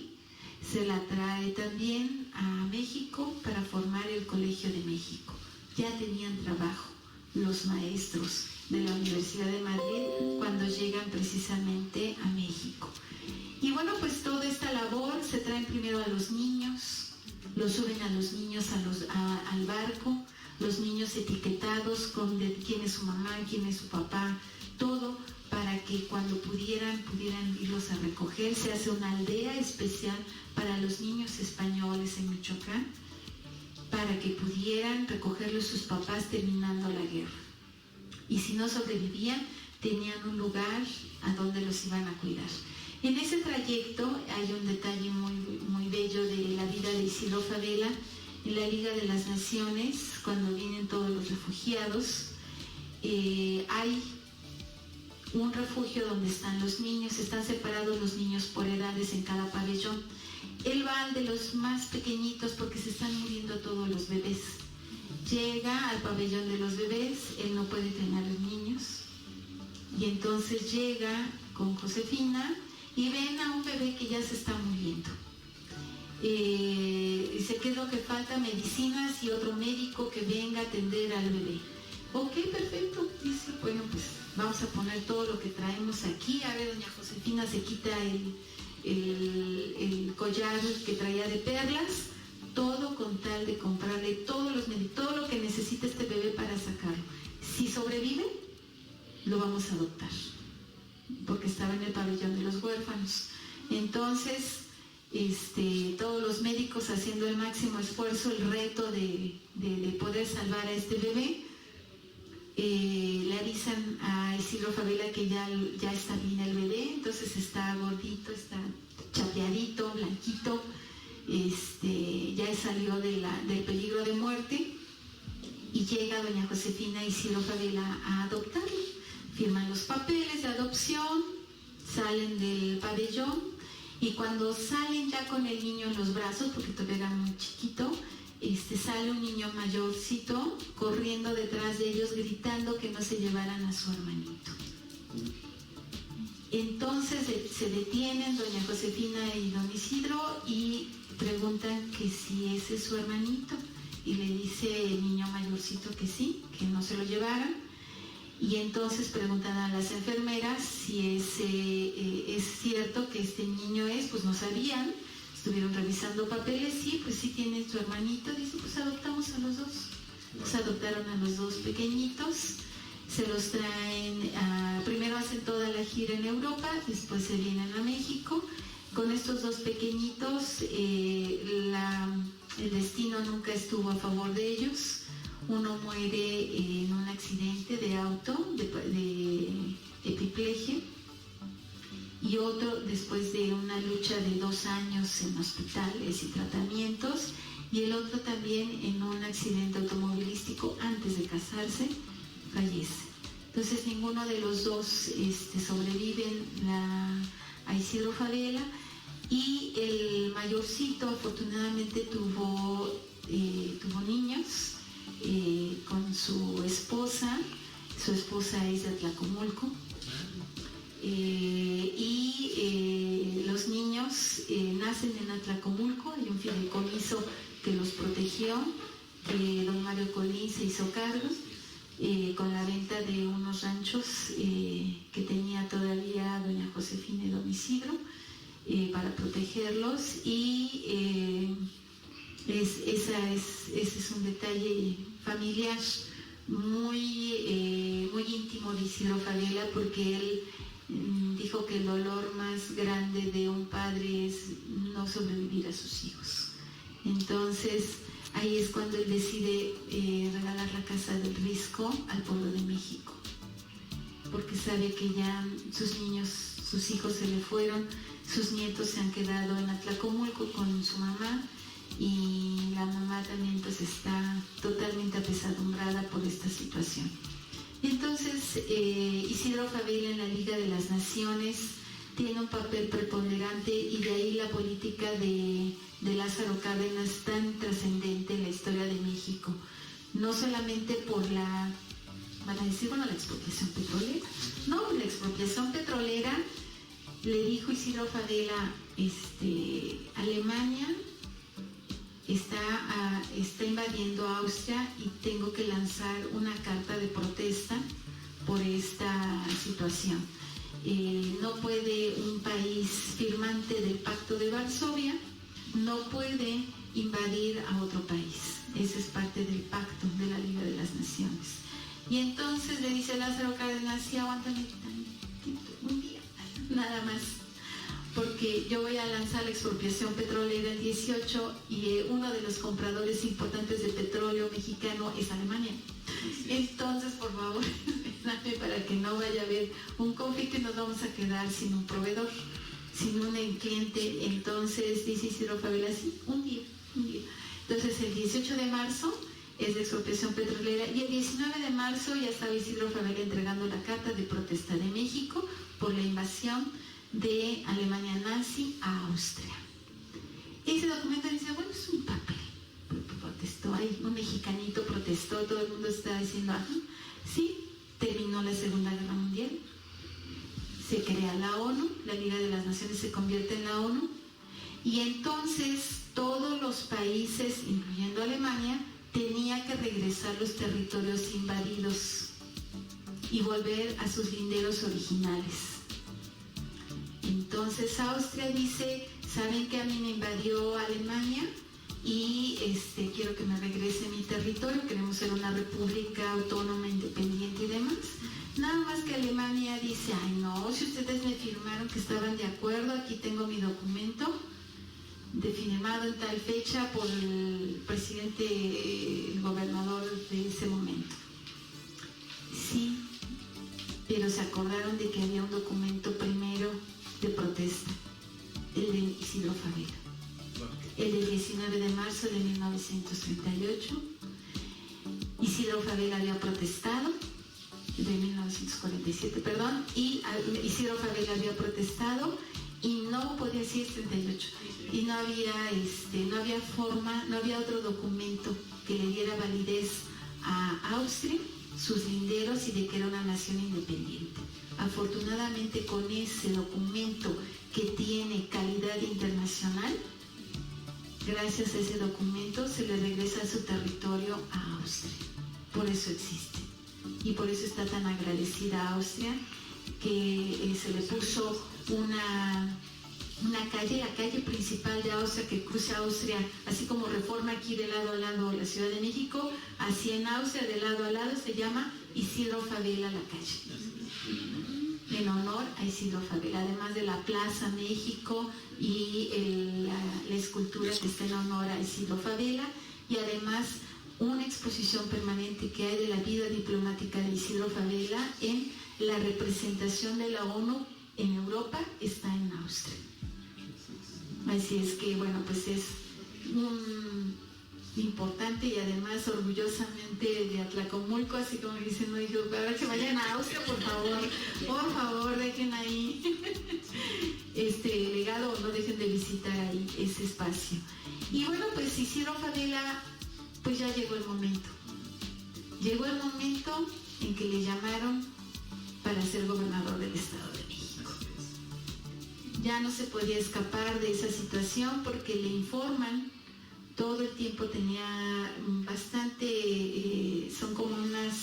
se la trae también a México para formar el Colegio de México. ya tenían trabajo los maestros de la Universidad de Madrid cuando llegan precisamente a México. Y bueno, pues toda esta labor se traen primero a los niños, los suben a los niños al barco, los niños etiquetados con de quién es su mamá, quién es su papá, todo para que cuando pudieran irlos a recoger. Se hace una aldea especial para los niños españoles en Michoacán, para que pudieran recogerlos sus papás terminando la guerra. Y si no sobrevivían, tenían un lugar a donde los iban a cuidar. En ese trayecto hay un detalle muy bello de la vida de Isidro Fabela. En la Liga de las Naciones, cuando vienen todos los refugiados, hay un refugio donde están los niños, están separados los niños por edades en cada pabellón. Él va al de los más pequeñitos porque se están muriendo todos los bebés. Llega al pabellón de los bebés, él no puede tener a los niños, y entonces llega con Josefina y ven a un bebé que ya se está muriendo. Dice, ¿qué es lo que falta? Medicinas y otro médico que venga a atender al bebé. Ok, perfecto. Dice, bueno, pues vamos a poner todo lo que traemos aquí. A ver, doña Josefina se quita el collar que traía de perlas, todo con tal de comprarle todo lo que necesita este bebé para sacarlo. Si sobrevive, lo vamos a adoptar, porque estaba en el pabellón de los huérfanos. Entonces, todos los médicos haciendo el máximo esfuerzo, el reto de poder salvar a este bebé. Le avisan a Isidro Fabela que ya está bien el bebé, entonces está gordito, está chapeadito, blanquito, ya salió del peligro de muerte, y llega doña Josefina e Isidro Fabela a adoptarlo. Firman los papeles de adopción, salen del pabellón, y cuando salen ya con el niño en los brazos, porque todavía era muy chiquito, sale un niño mayorcito corriendo detrás de ellos, gritando que no se llevaran a su hermanito. Entonces se detienen doña Josefina y don Isidro y preguntan que si ese es su hermanito, y le dice el niño mayorcito que sí, que no se lo llevaran. Y entonces preguntan a las enfermeras si es cierto que este niño es, pues no sabían. Estuvieron revisando papeles, sí, pues sí tiene su hermanito. Dice, pues adoptamos a los dos. Pues adoptaron a los dos pequeñitos, se los traen, primero hacen toda la gira en Europa, después se vienen a México. Con estos dos pequeñitos, el destino nunca estuvo a favor de ellos. Uno muere en un accidente de auto, de hemiplegia, y otro después de una lucha de 2 años en hospitales y tratamientos, y el otro también en un accidente automovilístico antes de casarse, fallece. Entonces ninguno de los dos sobreviven a Isidro Fabela, y el mayorcito afortunadamente tuvo niños con su esposa es de Atlacomulco. Los niños nacen en Atlacomulco, hay un fideicomiso que los protegió, don Mario Colín se hizo cargo con la venta de unos ranchos que tenía todavía doña Josefina y don Isidro para protegerlos, y ese es un detalle familiar muy íntimo de Isidro Fabela, porque él dijo que el dolor más grande de un padre es no sobrevivir a sus hijos. Entonces ahí es cuando él decide regalar la Casa del Risco al pueblo de México, porque sabe que ya sus hijos se le fueron, sus nietos se han quedado en Atlacomulco con su mamá, y la mamá también pues está totalmente apesadumbrada por esta situación. Entonces Isidro Fabela en la Liga de las Naciones tiene un papel preponderante, y de ahí la política de Lázaro Cárdenas tan trascendente en la historia de México, no solamente por la expropiación petrolera. No, la expropiación petrolera, le dijo Isidro Fabela, Alemania está invadiendo Austria y tengo que lanzar una carta de protesta por esta situación. No puede un país firmante del Pacto de Varsovia, no puede invadir a otro país. Ese es parte del pacto de la Liga de las Naciones. Y entonces le dice Lázaro Cárdenas, sí, aguántame tantito, un día, nada más, porque yo voy a lanzar la expropiación petrolera el 18 y uno de los compradores importantes de petróleo mexicano es Alemania. Entonces, por favor, dame para que no vaya a haber un conflicto y nos vamos a quedar sin un proveedor, sin un cliente. Entonces dice Isidro Fabela, sí, un día. Entonces el 18 de marzo es la expropiación petrolera y el 19 de marzo ya estaba Isidro Fabela entregando la carta de protesta de México por la invasión de Alemania nazi a Austria. Ese documento dice, bueno, es un papel. Protestó ahí, un mexicanito protestó, todo el mundo está diciendo, ajá, sí, terminó la Segunda Guerra Mundial, se crea la ONU, la Liga de las Naciones se convierte en la ONU, y entonces todos los países, incluyendo Alemania, tenía que regresar los territorios invadidos y volver a sus linderos originales. Entonces Austria dice, ¿saben que a mí me invadió Alemania? Y quiero que me regrese mi territorio, queremos ser una república autónoma, independiente y demás. Nada más que Alemania dice, ay no, si ustedes me firmaron que estaban de acuerdo, aquí tengo mi documento, firmado en tal fecha por el presidente, el gobernador de ese momento. Sí, pero se acordaron de que había un documento primero de protesta, el de Isidro Fabela. El del 19 de marzo de 1938, Isidro Fabela había protestado, de 1947, perdón, y Isidro Fabela había protestado y no podía ser 38, y no había forma, no había otro documento que le diera validez a Austria, sus linderos y de que era una nación independiente. Afortunadamente con ese documento que tiene calidad internacional, gracias a ese documento se le regresa a su territorio a Austria. Por eso existe. Y por eso está tan agradecida a Austria que se le puso una calle, la calle principal de Austria que cruza Austria, así como Reforma aquí de lado a lado la Ciudad de México, así en Austria de lado a lado se llama Isidro Fabela la calle. En honor a Isidro Fabela, además de la Plaza México y la escultura que está en honor a Isidro Fabela, y además una exposición permanente que hay de la vida diplomática de Isidro Fabela en la representación de la ONU en Europa, está en Austria. Así es que, bueno, pues es importante y además orgullosamente de Atlacomulco, así como dicen, no dijo, ahora que vayan a Austria, por favor, dejen ahí legado, no dejen de visitar ahí ese espacio. Y bueno, pues Isidro Fabela, pues ya llegó el momento. Llegó el momento en que le llamaron para ser gobernador del Estado de México. Ya no se podía escapar de esa situación porque le informan, todo el tiempo tenía bastante, son como unas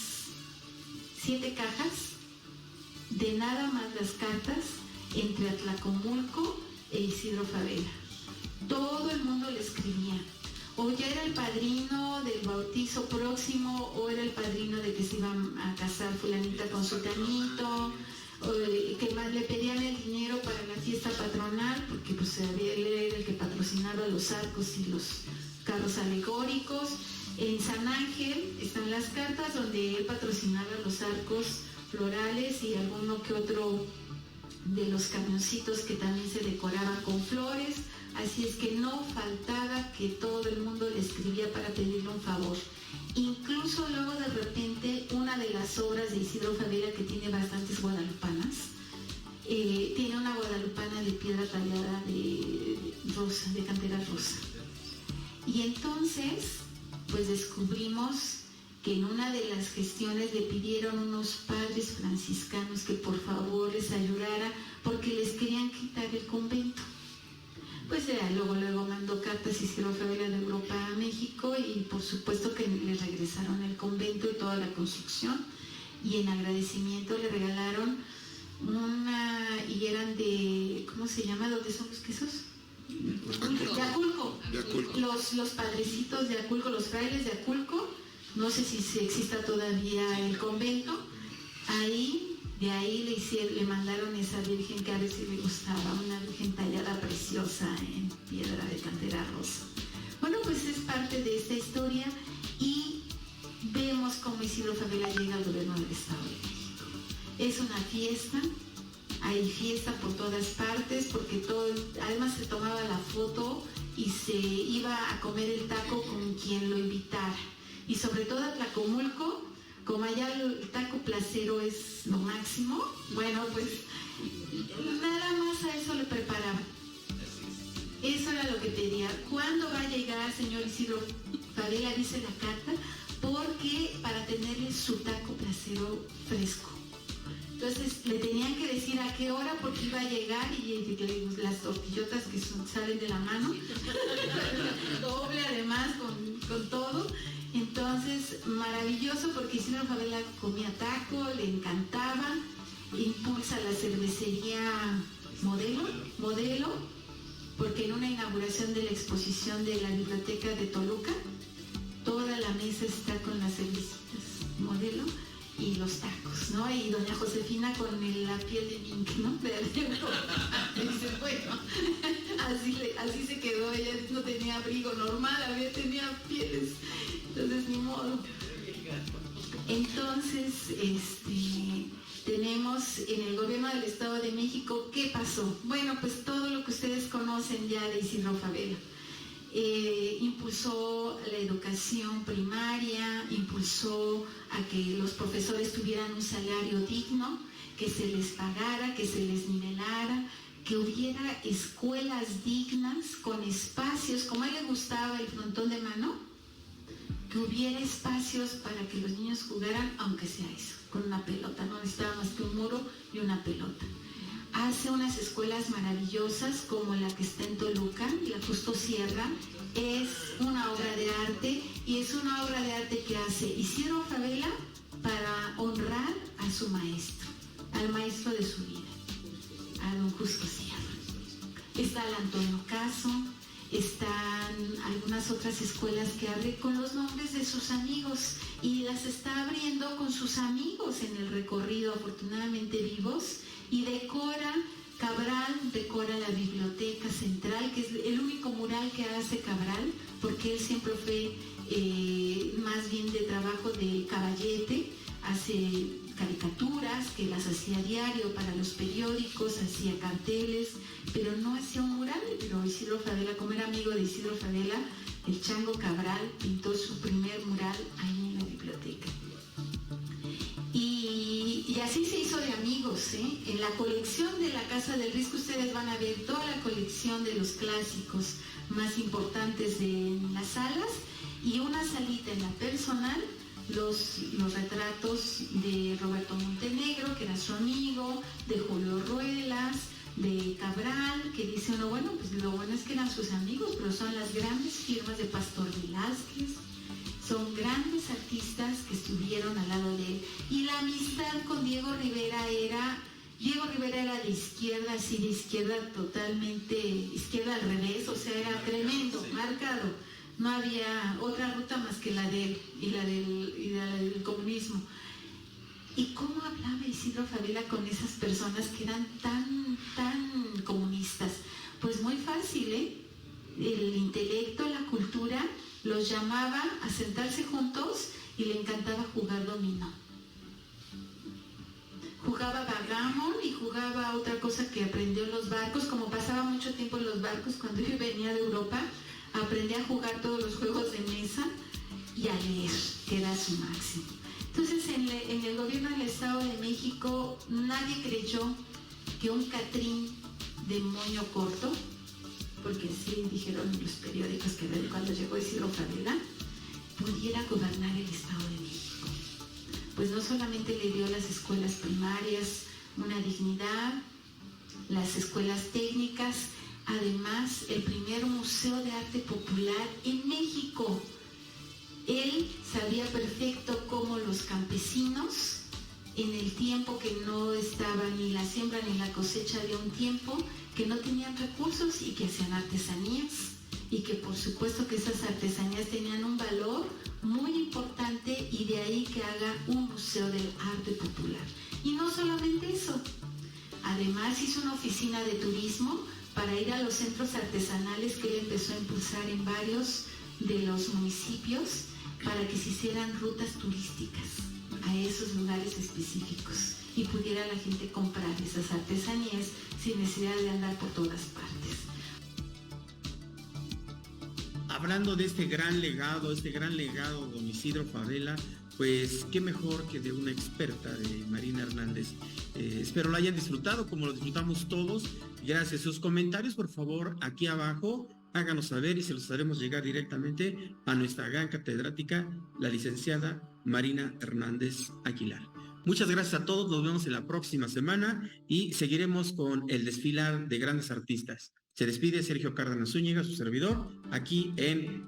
7 cajas de nada más las cartas entre Atlacomulco e Isidro Fabela. Todo el mundo le escribía. O ya era el padrino del bautizo próximo, o era el padrino de que se iban a casar fulanita con sutanito, que más le pedían el dinero para la fiesta patronal, porque pues él era el que patrocinaba los arcos y los carros alegóricos. En San Ángel están las cartas donde él patrocinaba los arcos florales y alguno que otro de los camioncitos que también se decoraban con flores. Así es que no faltaba que todo el mundo le escribía para pedirle un favor. Incluso luego de repente una de las obras de Isidro Fabela, que tiene bastantes guadalupanas, tiene una guadalupana de piedra tallada de rosa, de cantera rosa. Y entonces pues descubrimos que en una de las gestiones le pidieron unos padres franciscanos que por favor les ayudara porque les querían quitar el convento. pues luego mandó cartas Isidro Fabela de Europa a México y por supuesto que le regresaron el convento y toda la construcción, y en agradecimiento le regalaron y eran de, ¿cómo se llama? ¿Dónde son los quesos? De Aculco. Los padrecitos de Aculco, los frailes de Aculco, no sé si exista todavía el convento, de ahí le mandaron esa virgen que a veces le gustaba, una virgen tallada preciosa en piedra de cantera rosa. Bueno, pues es parte de esta historia y vemos cómo Isidro Fabela llega al gobierno del Estado de México. Es una fiesta, hay fiesta por todas partes, porque además se tomaba la foto y se iba a comer el taco con quien lo invitara. Y sobre todo a Tlacomulco, como allá el taco placero es lo máximo, bueno, pues nada más a eso le preparaban. Eso era lo que pedía. ¿Cuándo va a llegar, señor Isidro Fabela? Dice la carta, porque para tenerle su taco placero fresco. Entonces le tenían que decir a qué hora, porque iba a llegar y las tortillotas que salen de la mano, doble además con todo. Entonces, maravilloso, porque Isidro Fabela comía taco, le encantaba, impulsa la cervecería Modelo, porque en una inauguración de la exposición de la Biblioteca de Toluca, toda la mesa está con las cervecitas Modelo y los tacos, ¿no? Y doña Josefina con la piel de mink, ¿no? Dice, bueno, así se quedó, ella no tenía abrigo normal, tenía pieles, entonces ni modo. Entonces, tenemos en el gobierno del Estado de México, ¿qué pasó? Bueno, pues todo lo que ustedes conocen ya de Isidro Fabela. Impulsó la educación primaria, impulsó a que los profesores tuvieran un salario digno, que se les pagara, que se les nivelara, que hubiera escuelas dignas con espacios, como a él le gustaba el frontón de mano, que hubiera espacios para que los niños jugaran, aunque sea eso, con una pelota, no necesitaba más que un muro y una pelota. Hace unas escuelas maravillosas como la que está en Toluca, la Justo Sierra, es una obra de arte, y es una obra de arte que hace Isidro Fabela para honrar a su maestro, al maestro de su vida, a don Justo Sierra. Está el Antonio Caso, están algunas otras escuelas que abre con los nombres de sus amigos, y las está abriendo con sus amigos en el recorrido, afortunadamente vivos, y Cabral decora la biblioteca central, que es el único mural que hace Cabral, porque él siempre fue más bien de trabajo de caballete, hace caricaturas que las hacía a diario para los periódicos, hacía carteles, pero no hacía un mural. Pero Isidro Fabela, como era amigo de Isidro Fabela, el Chango Cabral pintó su primer mural ahí en la biblioteca. Y así se hizo de amigos, ¿eh? En la colección de la Casa del Risco ustedes van a ver toda la colección de los clásicos más importantes de las salas, y una salita en la personal, los retratos de Roberto Montenegro, que era su amigo, de Julio Ruelas, de Cabral, que dice uno, bueno, pues lo bueno es que eran sus amigos, pero son las grandes firmas de Pastor Velázquez, son grandes artistas que estuvieron al lado de él. Y la amistad con Diego Rivera era de izquierda, así de izquierda totalmente, izquierda al revés, o sea, era tremendo, marcado. No había otra ruta más que la de él y la del comunismo. ¿Y cómo hablaba Isidro Fabela con esas personas que eran tan comunistas? Pues muy fácil, ¿eh? El intelecto, la cultura, los llamaba a sentarse juntos y le encantaba jugar dominó. Jugaba backgammon y jugaba otra cosa que aprendió en los barcos, como pasaba mucho tiempo en los barcos cuando yo venía de Europa, aprendí a jugar todos los juegos de mesa y a leer, que era su máximo. Entonces en el gobierno del Estado de México nadie creyó que un Catrín de moño corto, porque así dijeron en los periódicos que cuando llegó Isidro Fabela, pudiera gobernar el Estado de México. Pues no solamente le dio las escuelas primarias una dignidad, las escuelas técnicas, además el primer museo de arte popular en México. Él sabía perfecto cómo los campesinos, en el tiempo que no estaba ni la siembra ni la cosecha, había un tiempo que no tenían recursos y que hacían artesanías, y que por supuesto que esas artesanías tenían un valor muy importante, y de ahí que haga un museo del arte popular. Y no solamente eso, además hizo una oficina de turismo para ir a los centros artesanales que él empezó a impulsar en varios de los municipios, para que se hicieran rutas turísticas a esos lugares específicos y pudiera la gente comprar esas artesanías sin necesidad de andar por todas partes. Hablando de este gran legado, don Isidro Fabela, pues qué mejor que de una experta, de Marina Hernández. Espero lo hayan disfrutado como lo disfrutamos todos. Gracias. Sus comentarios, por favor, aquí abajo, háganos saber y se los haremos llegar directamente a nuestra gran catedrática, la licenciada Marina Hernández Aguilar. Muchas gracias a todos, nos vemos en la próxima semana y seguiremos con el desfilar de grandes artistas. Se despide Sergio Cárdenas Zúñiga, su servidor, aquí en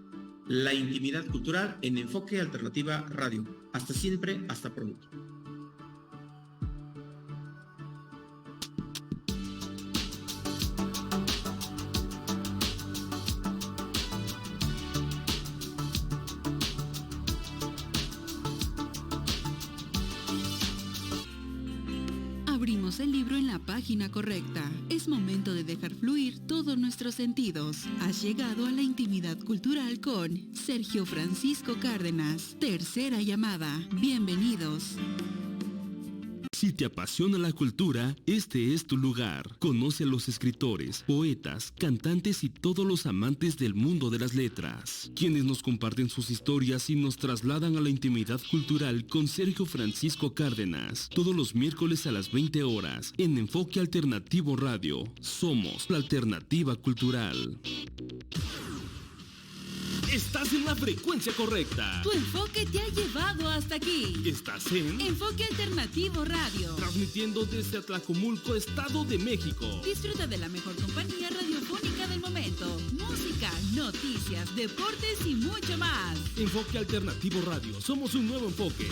La Intimidad Cultural en Enfoque Alternativa Radio. Hasta siempre, hasta pronto. Abrimos el libro en la página correcta. Es momento de dejar fluir todos nuestros sentidos. Has llegado a la intimidad cultural con Sergio Francisco Cárdenas. Tercera llamada. Bienvenidos. Si te apasiona la cultura, este es tu lugar. Conoce a los escritores, poetas, cantantes y todos los amantes del mundo de las letras, quienes nos comparten sus historias y nos trasladan a la intimidad cultural con Sergio Francisco Cárdenas, todos los miércoles a las 20 horas, en Enfoque Alternativo Radio. Somos la alternativa cultural. Estás en la frecuencia correcta. Tu enfoque te ha llevado hasta aquí. Estás en Enfoque Alternativo Radio, transmitiendo desde Atlacomulco, Estado de México. Disfruta de la mejor compañía radiofónica del momento. Música, noticias, deportes y mucho más. Enfoque Alternativo Radio. Somos un nuevo enfoque.